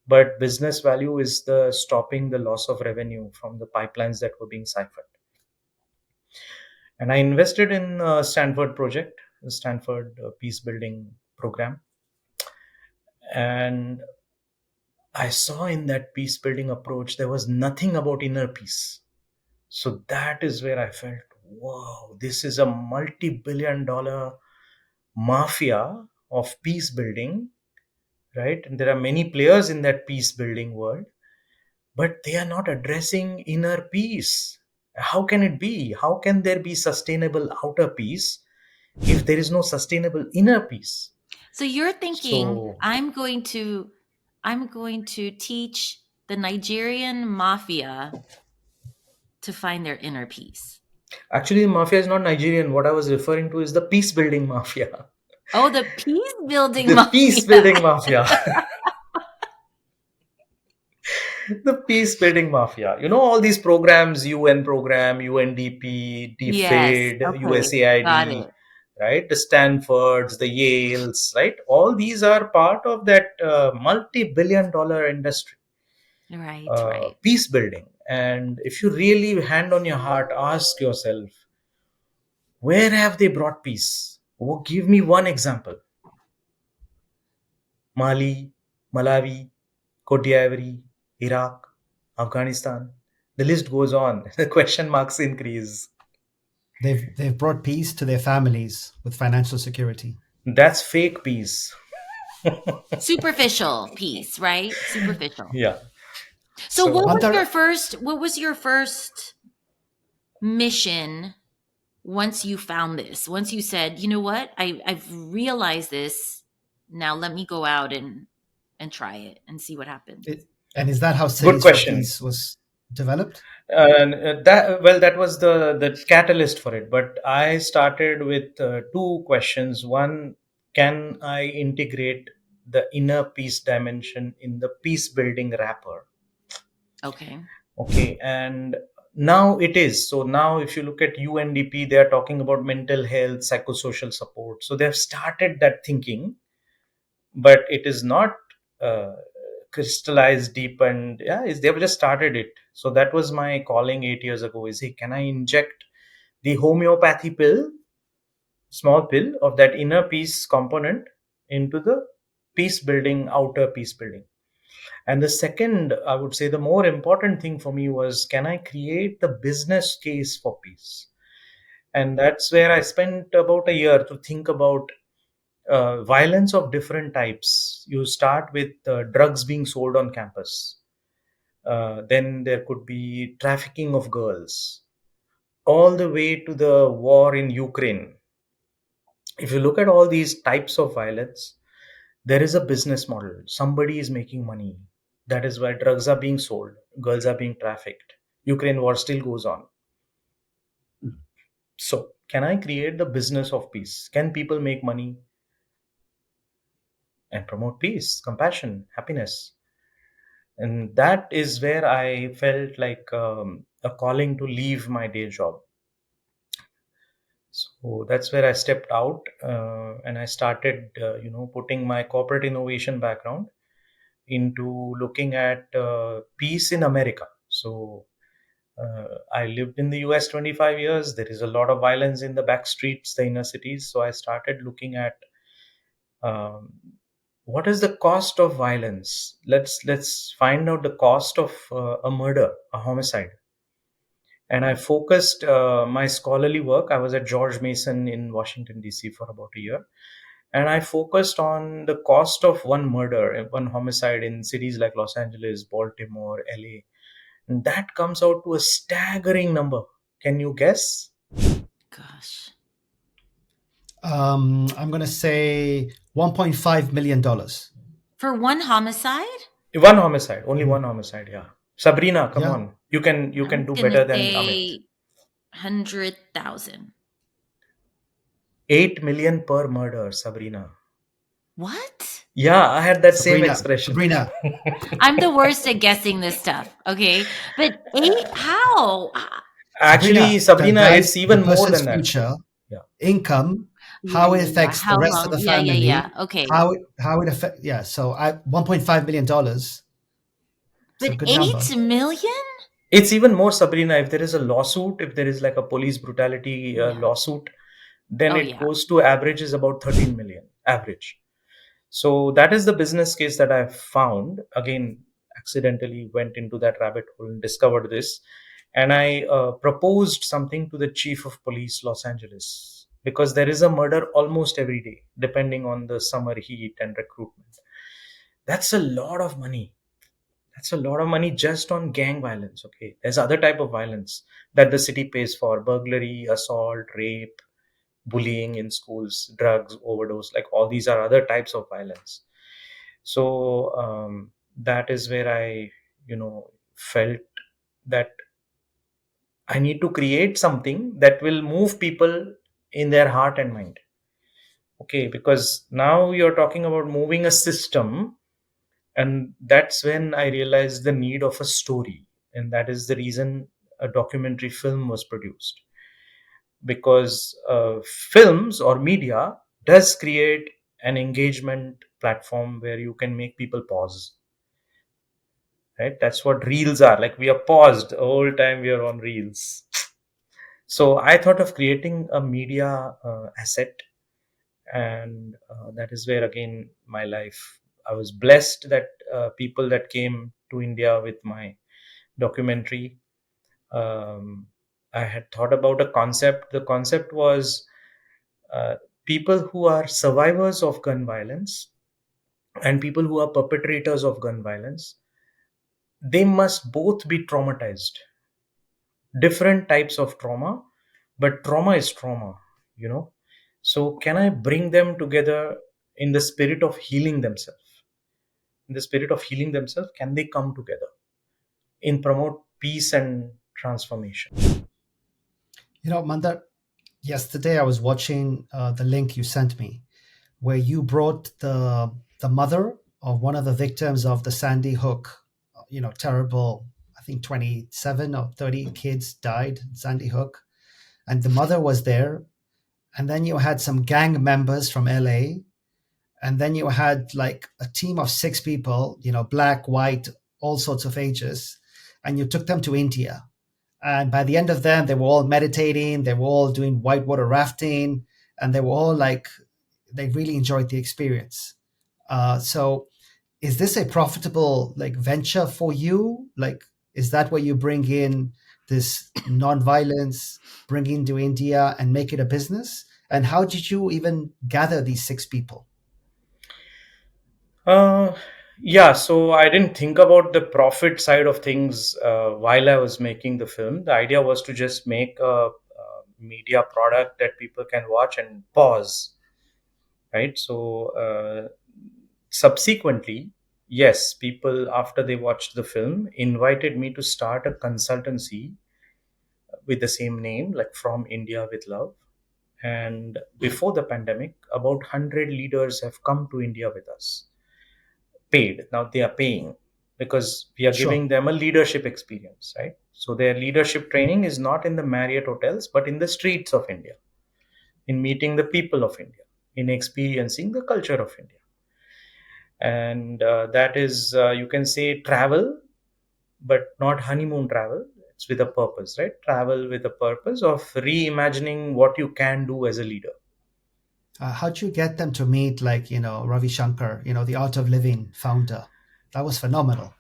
but business value is the stopping the loss of revenue from the pipelines that were being siphoned. And I invested in Stanford project, the Stanford peace building program. And I saw in that peace building approach, there was nothing about inner peace. So that is where I felt, wow, this is a multi-billion dollar mafia of peace building, right? And there are many players in that peace building world, but they are not addressing inner peace. How can it be? How can there be sustainable outer peace if there is no sustainable inner peace? So you're thinking So I'm going to teach the Nigerian mafia to find their inner peace. actually, the mafia is not Nigerian. What I was referring to is the peace building mafia. Oh, the peace building The peace mafia. building mafia. The peace building mafia. All these programs: UN program, UNDP, Yes. DFID, Okay. Got USAID, it. right? The Stanfords, the Yales, right? All these are part of that multi-billion dollar industry, Right. peace building. And if you really, hand on your heart, ask yourself, where have they brought peace? Oh, give me one example. Mali, Malawi, Cote d'Ivoire, Iraq, Afghanistan. The list goes on. The question marks increase. They've brought peace to their families with financial security. That's fake peace. Superficial peace, right? Superficial. Yeah. So what So was Mandar, your first mission once you found this? Once you said, you know what? I've realized this. Now let me go out and try it and see what happens. and is that how good Cities for question. Peace was developed? That was the catalyst for it. But I started with two questions. One, can I integrate the inner peace dimension in the peace building wrapper? Okay. Okay, and now it is. So now if you look at UNDP, they are talking about mental health, psychosocial support. So they have started that thinking, but it is not uh, crystallized, deepened. Yeah, they've just started it. So that was my calling 8 years ago. Is, hey, can I inject the homeopathy pill, small pill of that inner peace component into the peace building, outer peace building? And the second, I would say, the more important thing for me was, can I create the business case for peace? And that's where I spent about a year to think about violence of different types. You start with drugs being sold on campus. Then there could be trafficking of girls, all the way to the war in Ukraine. If you look at all these types of violence, there is a business model. Somebody is making money. That is why drugs are being sold, girls are being trafficked. Ukraine war still goes on. So, can I create the business of peace? Can people make money and promote peace, compassion, happiness? And that is where I felt like a calling to leave my day job. So that's where I stepped out, and I started, putting my corporate innovation background into looking at peace in America. So I lived in the US 25 years. There is a lot of violence in the back streets, the inner cities. So I started looking at um, what is the cost of violence. Let's find out the cost of a murder, a homicide. And I focused my scholarly work. I was at George Mason in Washington D.C. for about a year, and I focused on the cost of one murder, one homicide in cities like Los Angeles, Baltimore, LA. And that comes out to a staggering number. Can you guess? Gosh. I'm going to say $1.5 million. For one homicide? One homicide, only one homicide. Yeah, Sabrina, come Yeah. on, you can I'm do gonna better than Amit. say 100,000. 8 million per murder, Sabrina. What? Yeah, I had that same Sabrina, expression. Sabrina, I'm the worst at guessing this stuff. Okay, but eight? How? Actually, the Sabrina, guy's, it's even the more person's than that. future Yeah. income, Yeah, how it yeah, yeah. affects the How rest of long? the Yeah, yeah, family, yeah. Okay. how it affects. Yeah, so $1.5 million. It's a But good number. 8 million? It's even more, Sabrina. If there is a lawsuit, if there is like a police brutality Yeah. lawsuit, then Oh, it yeah. goes to average is about 13 million average. So that is the business case that I found. Again, accidentally went into that rabbit hole and discovered this. And I proposed something to the chief of police, Los Angeles, because there is a murder almost every day, depending on the summer heat and recruitment. That's a lot of money. That's a lot of money just on gang violence. Okay, there's other type of violence that the city pays for: burglary, assault, rape, bullying in schools, drugs, overdose. Like all these are other types of violence. So that is where I, felt that I need to create something that will move people in their heart and mind. Okay, because now you're talking about moving a system, and that's when I realized the need of a story, and that is the reason a documentary film was produced. Because films or media does create an engagement platform where you can make people pause, right? That's what reels are. Like, we are paused the whole time we are on reels. So I thought of creating a media asset, and that is where again my life, I was blessed that people that came to India with my documentary, um, I had thought about a concept. The concept was uh, people who are survivors of gun violence and people who are perpetrators of gun violence, they must both be traumatized. Different types of trauma, but trauma is trauma, you know. So can I bring them together in the spirit of healing themselves? In the spirit of healing themselves, can they come together in promote peace and transformation? Mandar, yesterday I was watching the link you sent me, where you brought the mother of one of the victims of the Sandy Hook, terrible. I think 27 or 30 kids died in Sandy Hook, and the mother was there. And then you had some gang members from LA, and then you had like a team of 6 people, black, white, all sorts of ages, and you took them to India. And by the end of them, they were all meditating, they were all doing whitewater rafting, and they were all like, they really enjoyed the experience. So is this a profitable like venture for you? Like, is that where you bring in this non-violence, bring into India and make it a business? And how did you even gather these 6 people? Uh, yeah, so I didn't think about the profit side of things while I was making the film. The idea was to just make a media product that people can watch and pause, right? So subsequently, yes, people after they watched the film invited me to start a consultancy with the same name, like From India with Love. And before the pandemic, about 100 leaders have come to India with us, paid. Now they are paying because we are Sure. giving them a leadership experience, right? So their leadership training is not in the Marriott hotels, but in the streets of India, in meeting the people of India, in experiencing the culture of India. And that is, you can say, travel, but not honeymoon travel. It's with a purpose, right? Travel with a purpose of reimagining what you can do as a leader. How'd you get them to meet, like, Ravi Shankar, the Art of Living founder? That was phenomenal.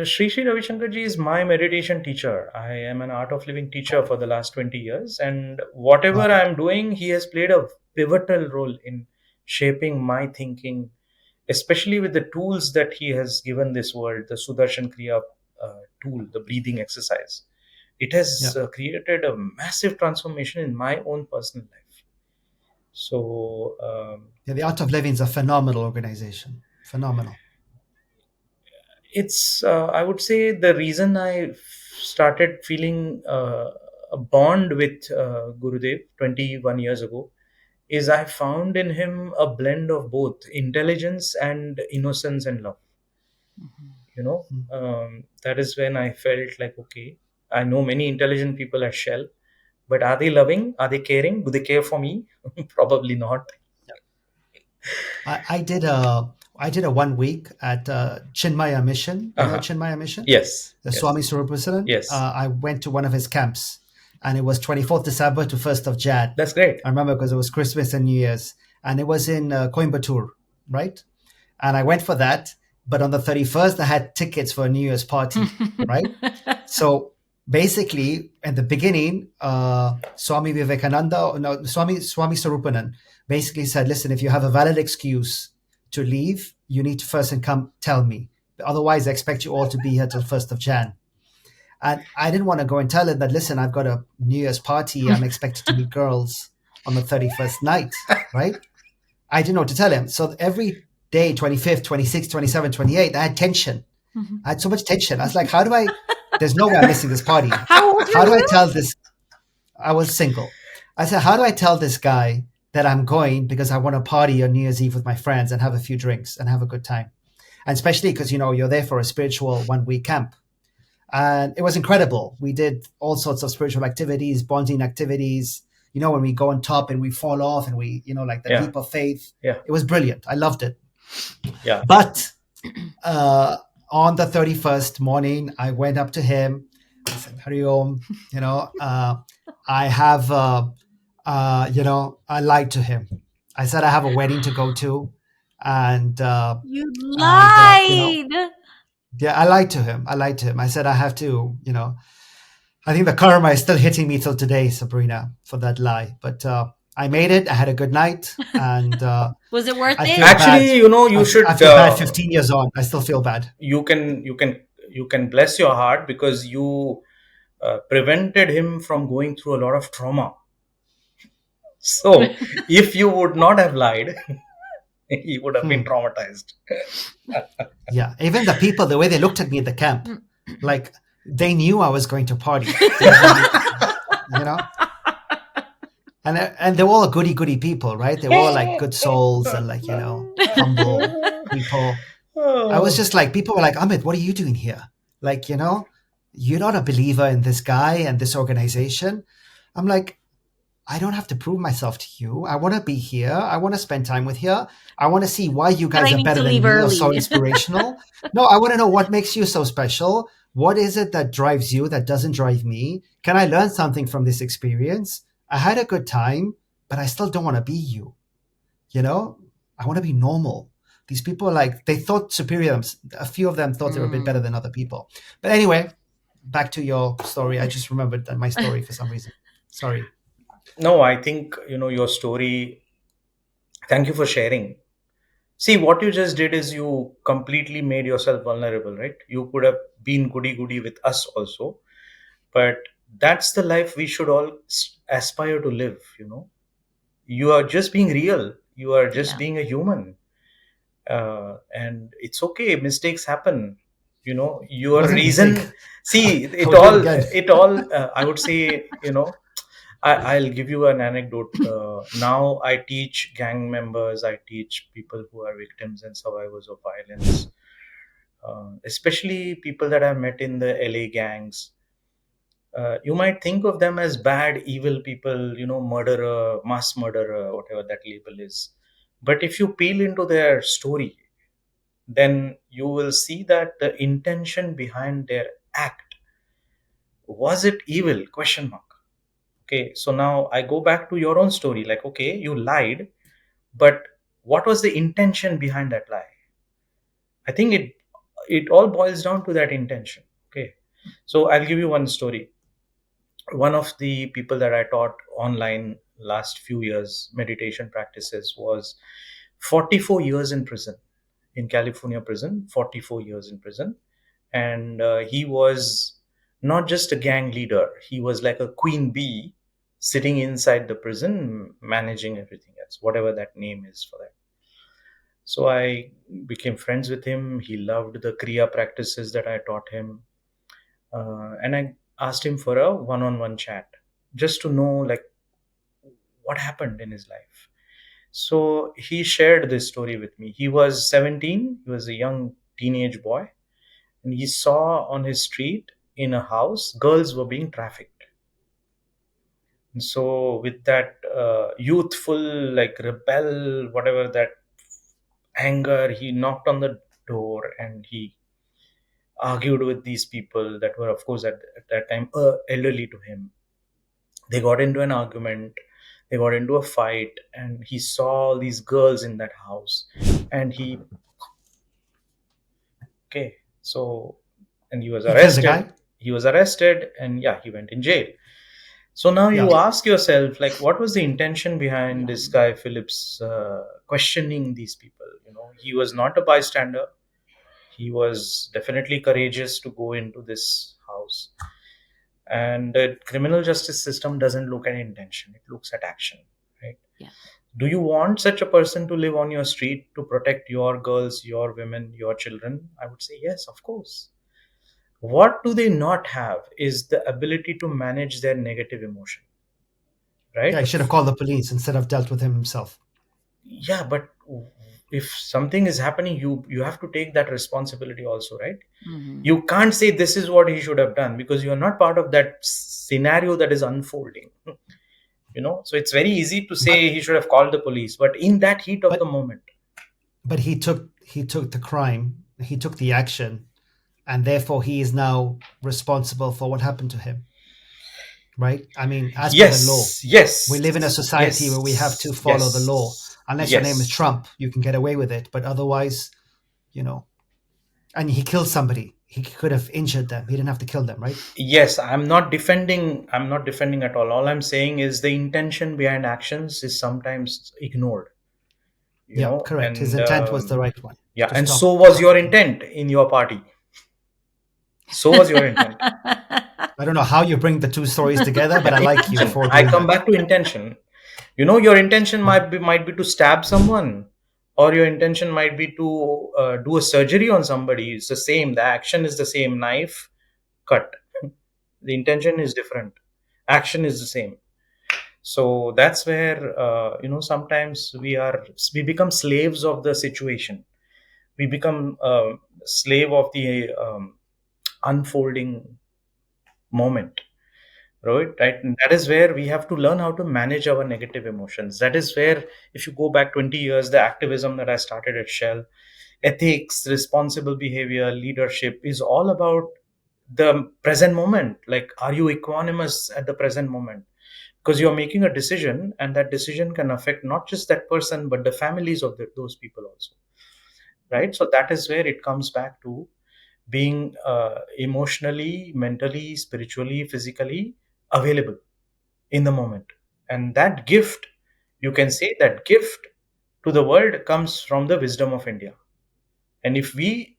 Sri Ravi Shankar ji is my meditation teacher. I am an art of living teacher for the last 20 years. And whatever Wow. I'm doing, he has played a pivotal role in shaping my thinking, especially with the tools that he has given this world, the Sudarshan Kriya tool, the breathing exercise. It has Yeah. created a massive transformation in my own personal life. So, Yeah, the Art of Living is a phenomenal organization. Phenomenal. it's I would say the reason I started feeling a bond with Gurudev 21 years ago is I found in him a blend of both intelligence and innocence and love. You know, Mm. that is when I felt like, okay, I know many intelligent people at Shell, but are they loving? Are they caring? Do they care for me? Probably not. I did a 1 week at Chinmaya Mission. You know Uh-huh. Chinmaya Mission? Yes, The yes, Swami Swarupasaran. yes. I went to one of his camps, and it was 24th December to 1st of Jan. That's great. I remember because it was Christmas and New Year's, and it was in Coimbatore, right? And I went for that. But on the 31st, I had tickets for a New Year's party, right? So basically, at the beginning, Swami Vivekananda, no, Swami Sarupanan basically said, listen, if you have a valid excuse to leave, you need to first and come tell me. Otherwise, I expect you all to be here till 1st of Jan. And I didn't want to go and tell him that, listen, I've got a New Year's party. I'm expected to meet girls on the 31st night, right? I didn't know what to tell him. So every day, 25th, 26th, 27th, 28th, I had tension. I had so much tension. I was like, there's no way I'm missing this party. How old How were do I you? tell this? I was single. I said, how do I tell this guy that I'm going because I want to party on New Year's Eve with my friends and have a few drinks and have a good time? And especially because, you're there for a spiritual 1 week camp. And it was incredible. We did all sorts of spiritual activities, bonding activities. When we go on top and we fall off and we, like the Yeah. leap of faith. Yeah. It was brilliant. I loved it. Yeah. But on the 31st morning, I went up to him. I said, Hari Om, I have, I lied to him. I said, I have a wedding to go to. And, You and, lied. yeah, I lied to him. I said, I have to, I think the karma is still hitting me till today, Sabrina, for that lie. But I made it. I had a good night. And Was it worth I it? feel Actually, bad. you should. I feel bad 15 years on. I still feel bad. You can bless your heart because you prevented him from going through a lot of trauma. So, if you would not have lied, he would have been traumatized. Yeah. Even the people, the way they looked at me at the camp, like they knew I was going to party. And they were all goody people, right? They were all like good souls and like, humble people. I was just like, people were like, Amit, what are you doing here? Like, you're not a believer in this guy and this organization. I'm like, I don't have to prove myself to you. I want to be here. I want to spend time with you. I want to see why you But guys I are need better to than leave me or so early. inspirational. No, I want to know what makes you so special. What is it that drives you that doesn't drive me? Can I learn something from this experience? I had a good time, but I still don't want to be you. You know, I want to be normal. These people are like, they thought superior. A few of them thought they were a bit better than other people. But anyway, back to your story. I just remembered that my story for some reason. Sorry. No, I think, your story. Thank you for sharing. See, what you just did is you completely made yourself vulnerable, right? You could have been goody goody with us also, but that's the life we should all aspire to live. You are just being real. You are just Yeah. being a human, and it's okay. Mistakes happen. It Your wasn't a mistake. reason. See, I it would do it all. again. It all. I would say. I'll give you an anecdote. Now I teach gang members. I teach people who are victims and survivors of violence, especially people that I've met in the LA gangs. You might think of them as bad, evil people, murderer, mass murderer, whatever that label is. But if you peel into their story, then you will see that the intention behind their act, was it evil? Question mark. Okay, so now I go back to your own story. Like, okay, you lied, but what was the intention behind that lie? I think it all boils down to that intention. Okay, so I'll give you one story. One of the people that I taught online last few years meditation practices was 44 years in prison, in California prison, 44 years in prison. And he was not just a gang leader, he was like a queen bee sitting inside the prison managing everything else, whatever that name is for that. So I became friends with him. He loved the kriya practices that I taught him, and I asked him for a one-on-one chat just to know like what happened in his life. So he shared this story with me. He was 17. He was a young teenage boy, and he saw on his street in a house girls were being trafficked. And so with that youthful like rebel whatever that anger, he knocked on the door and he argued with these people that were of course at that time elderly to him. They got into an argument, they got into a fight, and he saw all these girls in that house, and he okay, so and he was He killed the arrested. guy. He was arrested, and yeah, he went in jail. So now Yeah. you ask yourself, like, what was the intention behind Yeah. this guy Phillips questioning these people? He was not a bystander. He was definitely courageous to go into this house. And the criminal justice system doesn't look at intention; it looks at action, right? Yeah. Do you want such a person to live on your street to protect your girls, your women, your children? I would say yes, of course. What do they not have is the ability to manage their negative emotion, Yeah, right? he should have called the police instead of dealt with him himself. Yeah, but if something is happening, you have to take that responsibility also, right? Mhm. You can't say this is what he should have done because you're not part of that scenario that is unfolding. So it's very easy to But say he should have called the police, but in that heat of the but moment. but he took the crime, he took the action, and therefore he is now responsible for what happened to him. Right? I mean, as per the law, Yes, yes, we live in a society where we have to yes, follow the law. yes, Unless your name is yes, Trump, you can get away with it. But otherwise, you know, and he killed somebody. He could have injured them. He didn't have to kill them, right? yes. I'm not defending at all I'm saying is the intention behind actions is sometimes ignored. Yeah, correct. His And intent was the right one yeah, to and stop so was your trafficking. intent in your party. So was your intent. I don't know how you bring the two stories together, but I like you Intention. for I doing come that. back to intention. Your intention Yeah. might be to stab someone, or your intention might be to do a surgery on somebody. It's the same. The action is the same. Knife, cut. The intention is different. Action is the same. So that's where sometimes we become slaves of the situation. We become slave of the unfolding moment. right? And that is where we have to learn how to manage our negative emotions. That is where, if you go back 20 years, the activism that I started at Shell, ethics, responsible behavior, leadership is all about the present moment. Like, are you equanimous at the present moment? Because you're making a decision, and that decision can affect not just that person, but the families of those people also, right? So that is where it comes back to being emotionally, mentally, spiritually, physically available in the moment. And that gift, you can say that gift to the world comes from the wisdom of India. And if we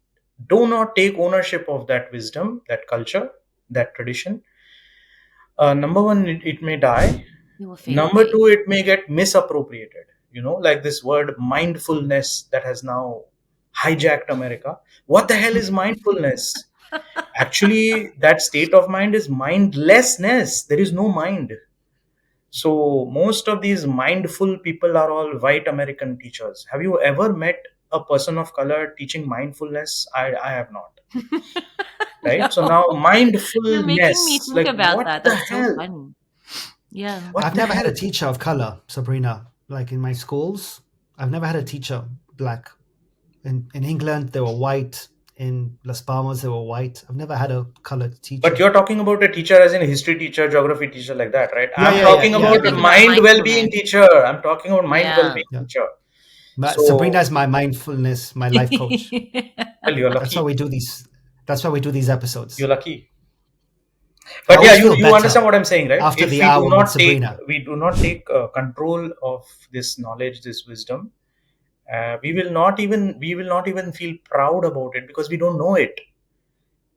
do not take ownership of that wisdom, that culture, that tradition, number one, it may die. It will fade Number away. two, it may get misappropriated. Like this word mindfulness that has now hijacked America. What the hell is mindfulness? Actually, that state of mind is mindlessness. There is no mind. So most of these mindful people are all white American teachers. Have you ever met a person of color teaching mindfulness? I have not. Right? So now No, you're making me mindfulness, think like about what that. the That's so hell? funny. Yeah. What I've the never had hell? a teacher of color, Sabrina. Like in my schools, I've never had a teacher black. In England, they were white. In Las Palmas, they were white. I've never had a colored But teacher. you're talking about a teacher as in a history teacher, geography teacher, like that, right? Yeah, I'm yeah, yeah, talking yeah, You're about a yeah, talking yeah. about mind well-being mindfulness. teacher. I'm talking about mind Yeah. well-being Yeah. teacher. Sabrina So, is my mindfulness, my life coach. well, you're That's why lucky. we do these. That's why we do these You're episodes. lucky. I But yeah, always you feel you understand better what I'm saying, right? after If the we do hour with not take Sabrina. we do not take control of this knowledge, this wisdom, we will not even feel proud about it because we don't know it.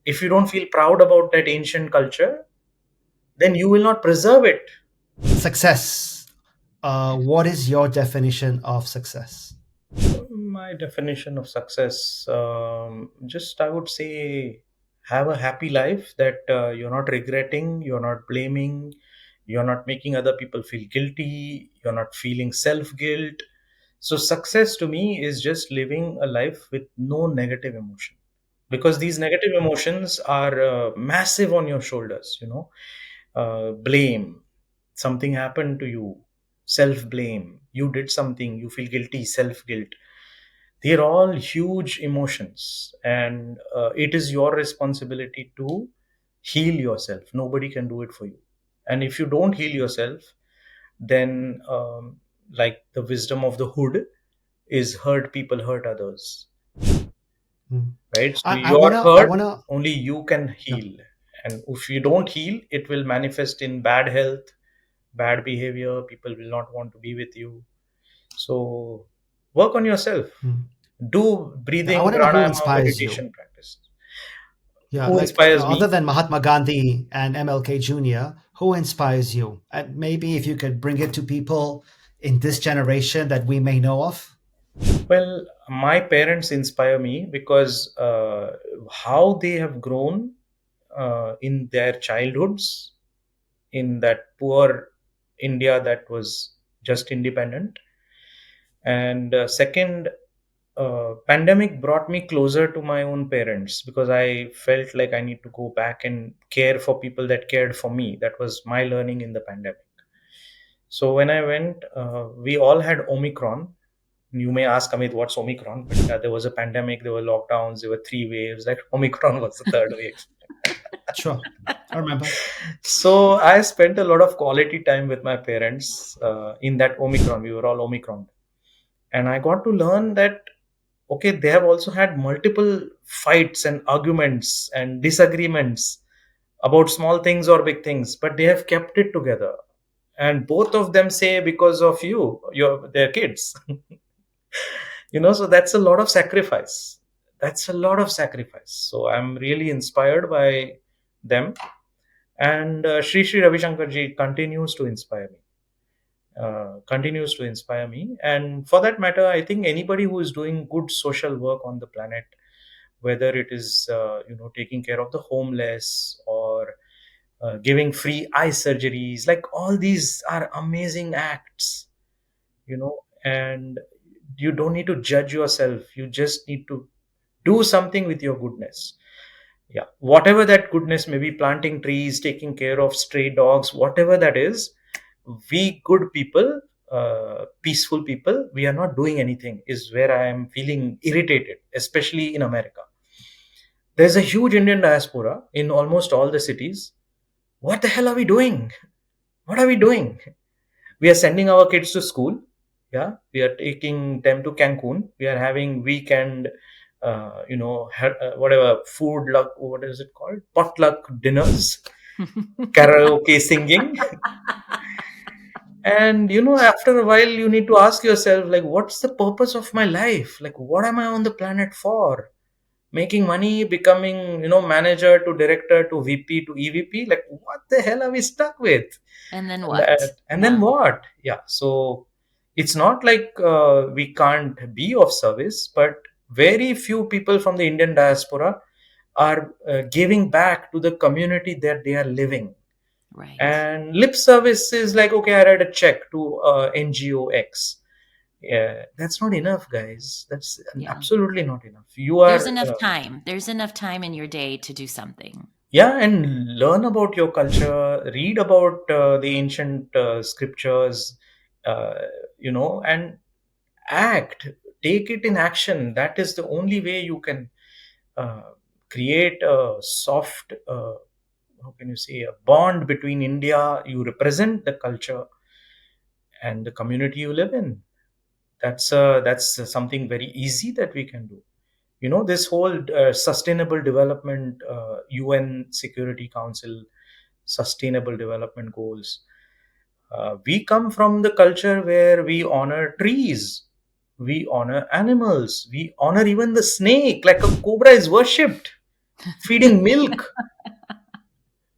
If you don't feel proud about that ancient culture, then you will not preserve it. Success. What is your definition of success? My definition of success, just I would say, have a happy life that you're not regretting, you're not blaming, you're not making other people feel guilty, you're not feeling self guilt. So, success to me is just living a life with no negative emotion, because these negative emotions are massive on your shoulders. Blame, something happened to you, self blame, you did something, you feel guilty, self guilt. They're all huge emotions, and it is your responsibility to heal yourself. Nobody can do it for you. And if you don't heal yourself, then like the wisdom of the hood is hurt people, hurt others, Hmm. right? So I you're wanna, I hurt, wanna. only you can Yeah. heal. And if you don't heal, it will manifest in bad health, bad behavior. People will not want to be with you. So work on yourself. Hmm. Do Yeah, I breathing, want to know who pranayama, inspires you. meditation practice. Yeah, Who like inspires other me? than Mahatma Gandhi and MLK Jr., who inspires you? And maybe if you could bring it to people in this generation that we may know of. Well, my parents inspire me because how they have grown in their childhoods in that poor India that was just independent. And second, pandemic brought me closer to my own parents because I felt like I need to go back and care for people that cared for me. That was my learning in the pandemic. So when I went, we all had Omicron. You may ask, Amit, what's Omicron? But there was a pandemic, there were lockdowns, there were three waves. Like Omicron was the third wave. Sure, I remember. So I spent a lot of quality time with my parents in that Omicron. We were all Omicron. And I got to learn that, okay, they have also had multiple fights and arguments and disagreements about small things or big things, but they have kept it together. And both of them say, because of you, their kids. So that's a lot of sacrifice. That's a lot of sacrifice. So I'm really inspired by them. And Sri Ravi Shankar ji continues to inspire me. And for that matter, I think anybody who is doing good social work on the planet, whether it is taking care of the homeless or giving free eye surgeries, like all these are amazing acts. And you don't need to judge yourself, you just need to do something with your goodness. Yeah, whatever that goodness may be, planting trees, taking care of stray dogs, whatever that is, we good people, peaceful people, we are not doing anything, is where I am feeling irritated, especially in America. There's a huge Indian diaspora in almost all the cities. What the hell are we doing? What are we doing? We are sending our kids to school. Yeah, we are taking them to Cancun. We are having weekend, whatever food luck. What is it called? Potluck dinners, karaoke singing, and after a while, you need to ask yourself, like, what's the purpose of my life? Like, what am I on the planet for? Making money, becoming manager to director to VP to EVP. Like, what the hell are we stuck with? And then And, what? and then Yeah. what? Yeah. So it's not like we can't be of service, but very few people from the Indian diaspora are giving back to the community that they are living. Right. And lip service is like, okay, I write a check to NGO X. Yeah, that's not enough, guys. That's Yeah. absolutely not enough. You are There's enough time. There's enough time in your day to do something. yeah, and learn about your culture, read about the ancient scriptures, uh, and act, take it in action. That is the only way you can uh, create a soft, how can you say, a bond between India. You represent the culture and the community you live in. That's something very easy that we can do. This whole sustainable development, UN Security Council sustainable development goals, we come from the culture where we honor trees, we honor animals, we honor even the snake, like a cobra is worshipped, feeding milk.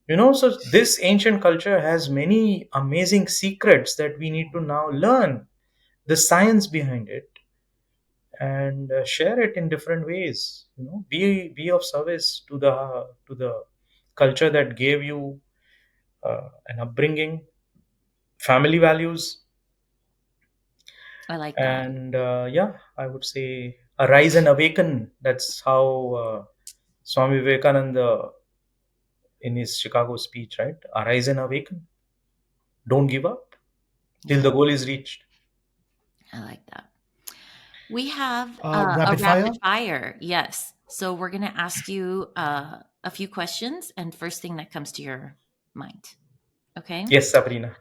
So this ancient culture has many amazing secrets that we need to now learn the science behind it, and share it in different ways. Be of service to the culture that gave you an upbringing, family values. I like that. And yeah, I would say arise and awaken. That's how Swami Vivekananda, in his Chicago speech, right? Arise and awaken. Don't give up till Yeah, the goal is reached. I like that. We have a Rapid fire. rapid fire. Yes. So we're going to ask you a few questions, and first thing that comes to your mind. Okay. Yes, Sabrina.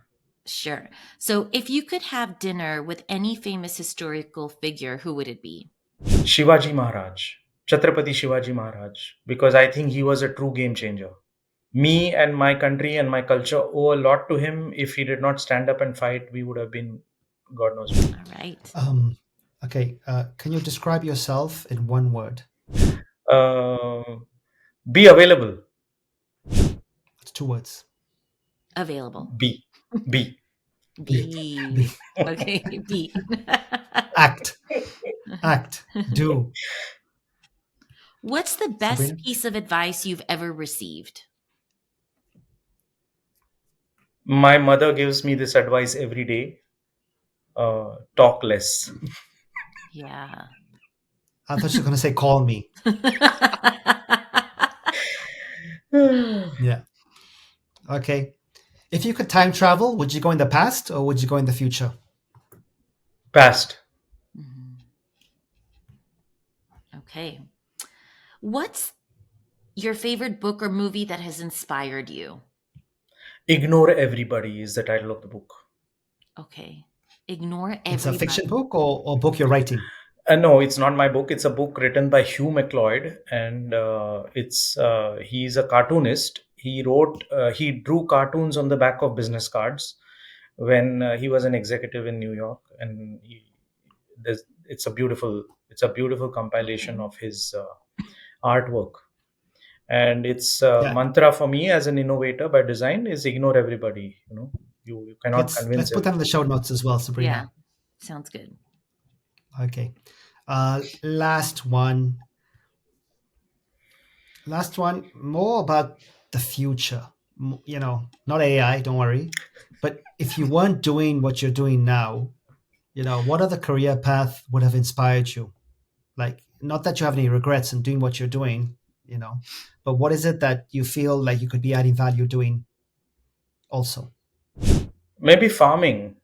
Sure. So if you could have dinner with any famous historical figure, who would it be? Shivaji Maharaj, Chhatrapati Shivaji Maharaj, because I think he was a true game changer. Me and my country and my culture owe a lot to him. If he did not stand up and fight, we would have been God knows what. All right. Okay. Can you describe yourself in one word? Be available. It's 2 words. Available. Be. B. B. Okay. B. Act. Do. What's the best Sabrina? piece of advice you've ever received? My mother gives me this advice every day: talk less. Yeah. I thought you were going to say call me. Yeah. Okay. If you could time travel, would you go in the past or would you go in the future? Past. Mhm. Okay. What's your favorite book or movie that has inspired you? Ignore Everybody is the title of the book. Okay. Ignore everybody. It's a fiction book or book you're writing? No, it's not my book. It's a book written by Hugh MacLeod, and he's a cartoonist. He drew cartoons on the back of business cards when he was an executive in New York, and it's a beautiful compilation of his artwork. And its Yeah. mantra for me as an innovator by design is ignore everybody. You cannot Let's convince put that in the show notes as well, Sabrina. Yeah. Sounds good. Okay. Last one, more about the future. Not AI, don't worry. But if you weren't doing what you're doing now, what other career path would have inspired you? Like, not that you have any regrets in doing what you're doing, But what is it that you feel like you could be adding value doing also? Maybe farming,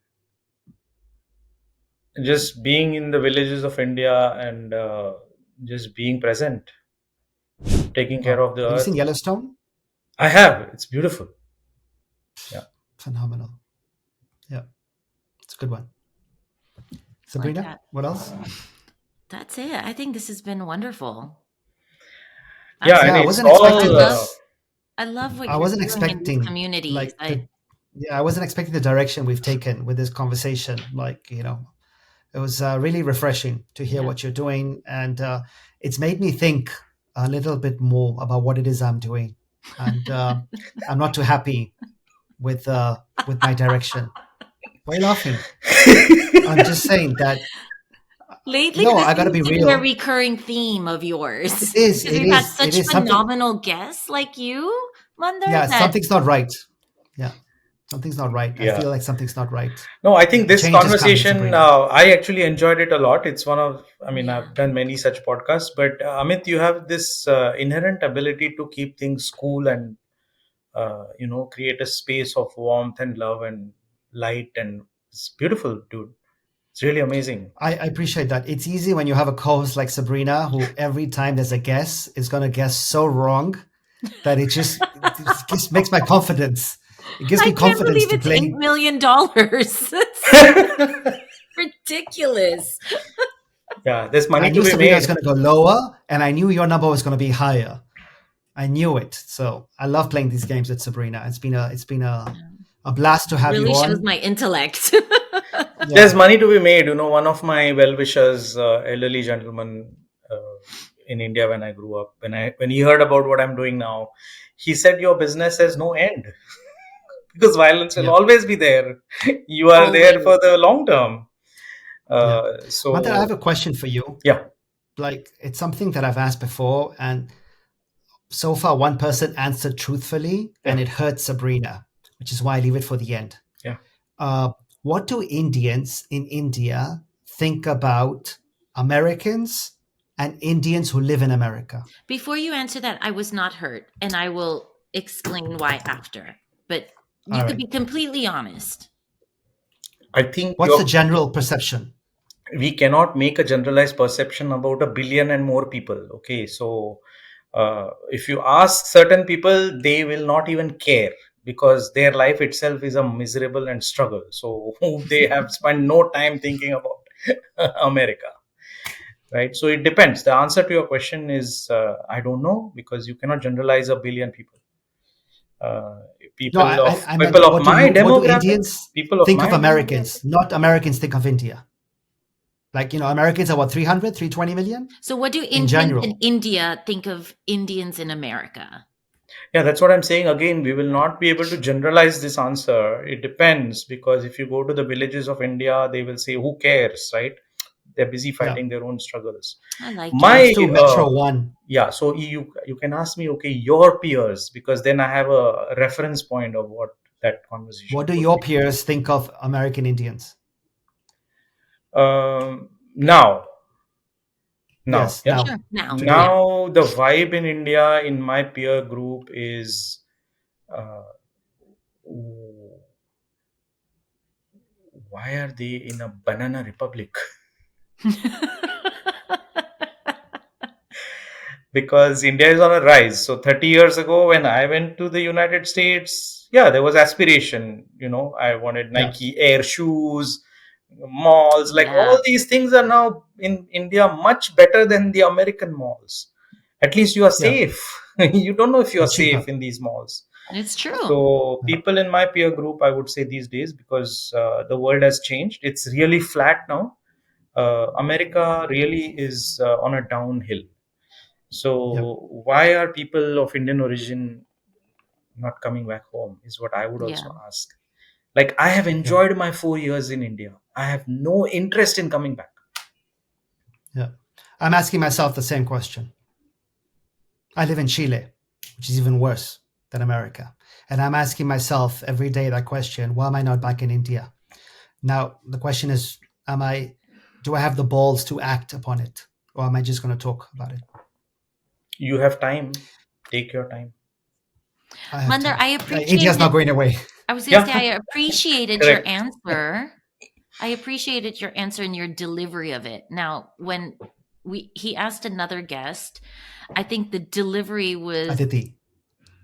just being in the villages of India and just being present, taking care Wow. of the Have you earth. seen Yellowstone? I have. It's beautiful. Yeah. Phenomenal. Yeah, it's a good one. Sabrina, that. what else? That's it. I think this has been wonderful. Yeah, and I it's wasn't all. expecting this. I love what I you're wasn't doing in these expecting communities. I wasn't expecting the direction we've taken with this conversation. It was really refreshing to hear what you're doing, and it's made me think a little bit more about what it is I'm doing, and I'm not too happy with my direction. Why are you laughing? I'm just saying that. Lately, No, this I gotta be seems to real. be a recurring theme of yours. It is. Because It we've had is. such It is something. phenomenal guests like you, Mandar. Yeah, that something's not right. Yeah, something's not right. I Yeah. feel like something's not right. No, I think The this change is coming, conversation, Sabrina. I actually enjoyed it a lot. It's one of, Yeah. I've done many such podcasts, but Amit, you have this inherent ability to keep things cool and, create a space of warmth and love and light. And it's beautiful, dude. It's really amazing. I appreciate that. It's easy when you have a co-host like Sabrina, who every time there's a guess is going to guess so wrong that it just makes my confidence. It gives me confidence to it's play. $8 million. Ridiculous. Yeah, there's money I to knew be Sabrina made. was going to go lower, and I knew your number was going to be higher. I knew it. So I love playing these games with Sabrina. It's been a blast to have Really you shows on. my intellect. Yeah. There's money to be made. One of my well-wishers, elderly gentleman in India when I grew up, when he heard about what I'm doing now, he said, "Your business has no end because violence will always be there. You are there for the long term." So, Mandar, I have a question for you. yeah, Like, it's something that I've asked before, and so far one person answered truthfully, and it hurt Sabrina, which is why I leave it for the end. Yeah. What do Indians in India think about Americans and Indians who live in America? Before you answer that, I was not hurt, and I will explain why after. But you could be completely honest. I think what's the general perception? We cannot make a generalized perception about 1 billion and more people. Okay, so if you ask certain people, they will not even care because their life itself is a miserable and struggle. So they have spent no time thinking about America, right? So it depends. The answer to your question is I don't know, because you cannot generalize 1 billion people. People I meant, of my demographic, what do Indians people of think my of Americans, not Americans think of India? Like, Americans are what, 300, 320 million? So what do Indians in India think of Indians in America? Yeah, that's what I'm saying. Again, we will not be able to generalize this answer. It depends, because if you go to the villages of India, they will say, who cares, right? They're busy fighting their own struggles. I like Metro One. Yeah, so you can ask me, okay, your peers, because then I have a reference point of what that conversation. What do your peers think of American Indians? Now, yes, yeah. Sure. Now the vibe in India in my peer group is why are they in a banana republic? Because India is on a rise. So 30 years ago, when I went to the United States, there was aspiration. I wanted Nike Air shoes, malls, like all these things are now in India much better than the American malls. At least you are safe. You don't know if you are safe in these malls. It's true. So people in my peer group, I would say these days, because the world has changed, it's really flat now. America really is on a downhill. So why are people of Indian origin not coming back home is what I would also ask. Like, I have enjoyed my 4 years in India. I have no interest in coming back. Yeah. I'm asking myself the same question. I live in Chile, which is even worse than America. And I'm asking myself every day that question, why am I not back in India? Now, the question is, do I have the balls to act upon it? Or am I just going to talk about it? You have time. Take your time. I have Mandar, time. I India's not appreciated. going away. I was going to Yeah, say I appreciated your correct. answer. I appreciated your answer and your delivery of it. Now, when he asked another guest, I think the delivery was, Aditi.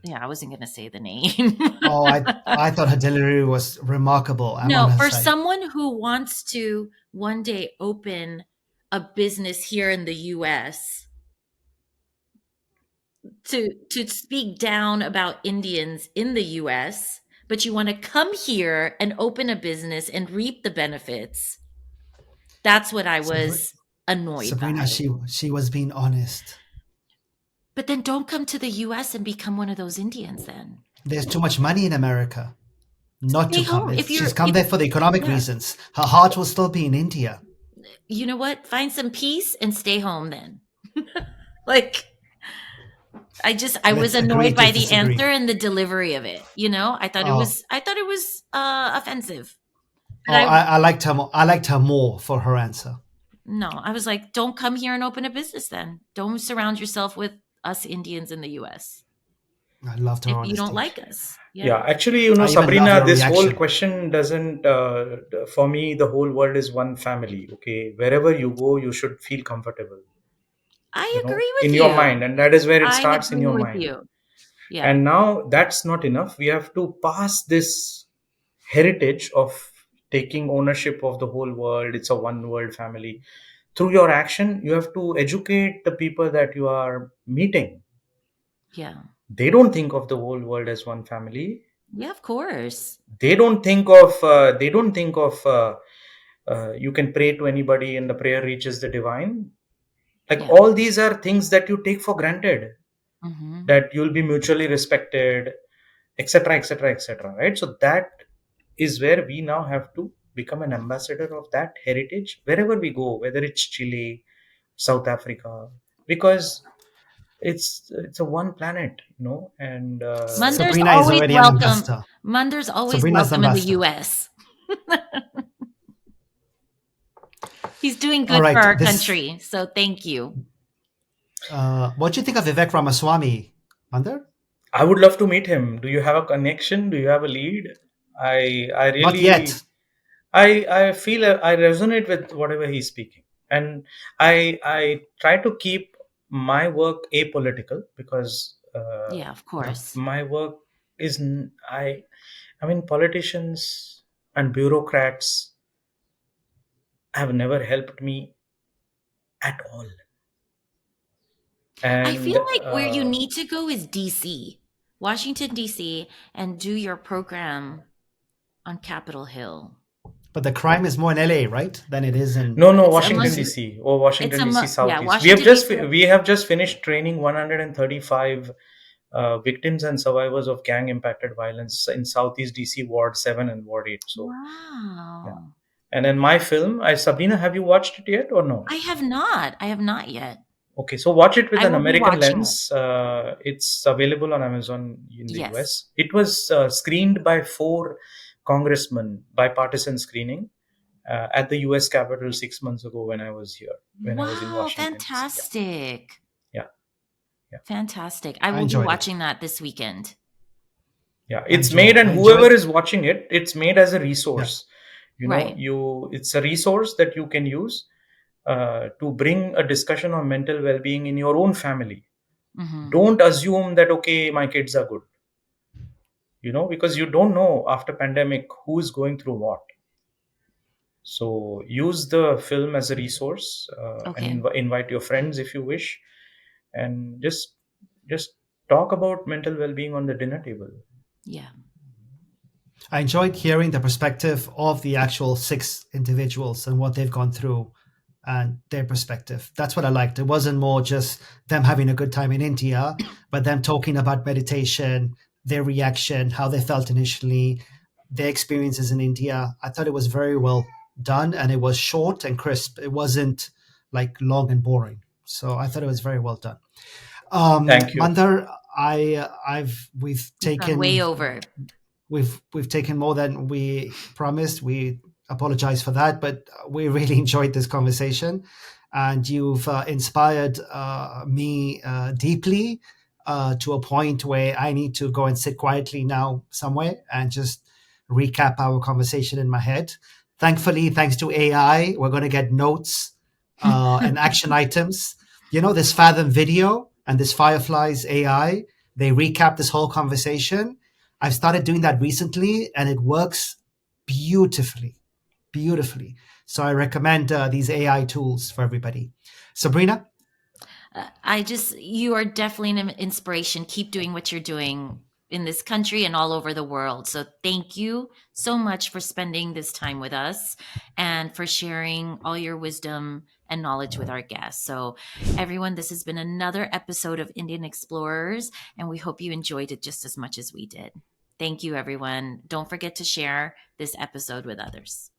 yeah, I wasn't going to say the name. Oh, I thought her delivery was remarkable. I'm on No, her for side. someone who wants to one day open a business here in the US, to speak down about Indians in the US, but you want to come here and open a business and reap the benefits. That's what I was annoyed Sabrina, by. she was being honest. But then don't come to the US and become one of those Indians then. There's too much money in America not Stay to come. home. She's come there for the economic yeah. reasons. Her heart will still be in India. You know what? Find some peace and stay home then. Like, I was Let's agree annoyed to by the disagree. answer and the delivery of it. You know, I thought it was offensive. Oh, I liked her more. I liked her more for her answer. No, I was like, don't come here and open a business then. Don't surround yourself with us Indians in the US. I loved her If honesty. you don't like us. Yeah, actually, you know, I even love Sabrina, your this whole reaction. question doesn't, for me, the whole world is one family. Okay. Wherever you go, you should feel comfortable, I agree with in you. your mind. And that is where it I starts, in agree your with mind. you. Yeah. And now that's not enough. We have to pass this heritage of taking ownership of the whole world. It's a one world family. Through your action, you have to educate the people that you are meeting. Yeah. They don't think of the whole world as one family. Yeah, of course. They don't think of you can pray to anybody and the prayer reaches the divine. Like, Yeah. all these are things that you take for granted, Mm-hmm. that you'll be mutually respected, etc., etc., etc., right? So that is where we now have to become an ambassador of that heritage wherever we go, whether it's Chile, South Africa, because it's a one planet, and Mundar's Sabrina is always already an welcome. ambassador. Mundar's always Sabrina's welcome in the ambassador. US. He's doing good All right, for our country. So thank you. What do you think of Vivek Ramaswamy, Mandar? I would love to meet him. Do you have a connection? Do you have a lead? I Not really, yet. I feel I resonate with whatever he's speaking, and I try to keep my work apolitical, because Yeah, of course. my work is I mean, politicians and bureaucrats have never helped me at all. And I feel like where you need to go is DC, Washington, DC, and do your program on Capitol Hill. But the crime is more in LA, right? Than it is in No, It's Washington among- DC or Washington DC yeah, Southeast. Washington, DC. We have just finished training 135 victims and survivors of gang impacted violence in Southeast DC Ward 7 and Ward 8. So, Wow. yeah. And in my film, Sabrina, have you watched it yet or no? I have not yet. Okay, so watch it with I an will be American watching lens. It's available on Amazon in the Yes. US. It was screened by 4 congressmen, bipartisan screening, at the US Capitol 6 months ago when I was here, when I was in Wow, Washington. DC. fantastic. Yeah. Fantastic. I will be enjoyed it. watching that this weekend. Yeah, it's Enjoy- made, and enjoy whoever it. is watching it, it's made as a resource. Right. It's a resource that you can use to bring a discussion on mental well-being in your own family. Mhm. Don't assume that, okay, my kids are good, because you don't know after pandemic who is going through what. So use the film as a resource, Okay. and invite your friends if you wish, and just talk about mental well-being on the dinner table. Yeah. I enjoyed hearing the perspective of the actual 6 individuals and what they've gone through and their perspective. That's what I liked. It wasn't more just them having a good time in India, but them talking about meditation, their reaction, how they felt initially, their experiences in India. I thought it was very well done, and it was short and crisp. It wasn't like long and boring. So I thought it was very well done. Thank you. Mandar, we've Gone taken way over. We've taken more than we promised. We apologize for that, but we really enjoyed this conversation. and you've inspired me deeply to a point where I need to go and sit quietly now somewhere and just recap our conversation in my head. Thankfully, thanks to AI, we're going to get notes and action items. You know, this Fathom video and this Fireflies AI, they recap this whole conversation. I've started doing that recently and it works beautifully, beautifully. So I recommend these AI tools for everybody. Sabrina? You are definitely an inspiration. Keep doing what you're doing in this country and all over the world. So thank you so much for spending this time with us and for sharing all your wisdom and knowledge with our guests. So everyone, this has been another episode of Indian Explorers, and we hope you enjoyed it just as much as we did. Thank you, everyone. Don't forget to share this episode with others.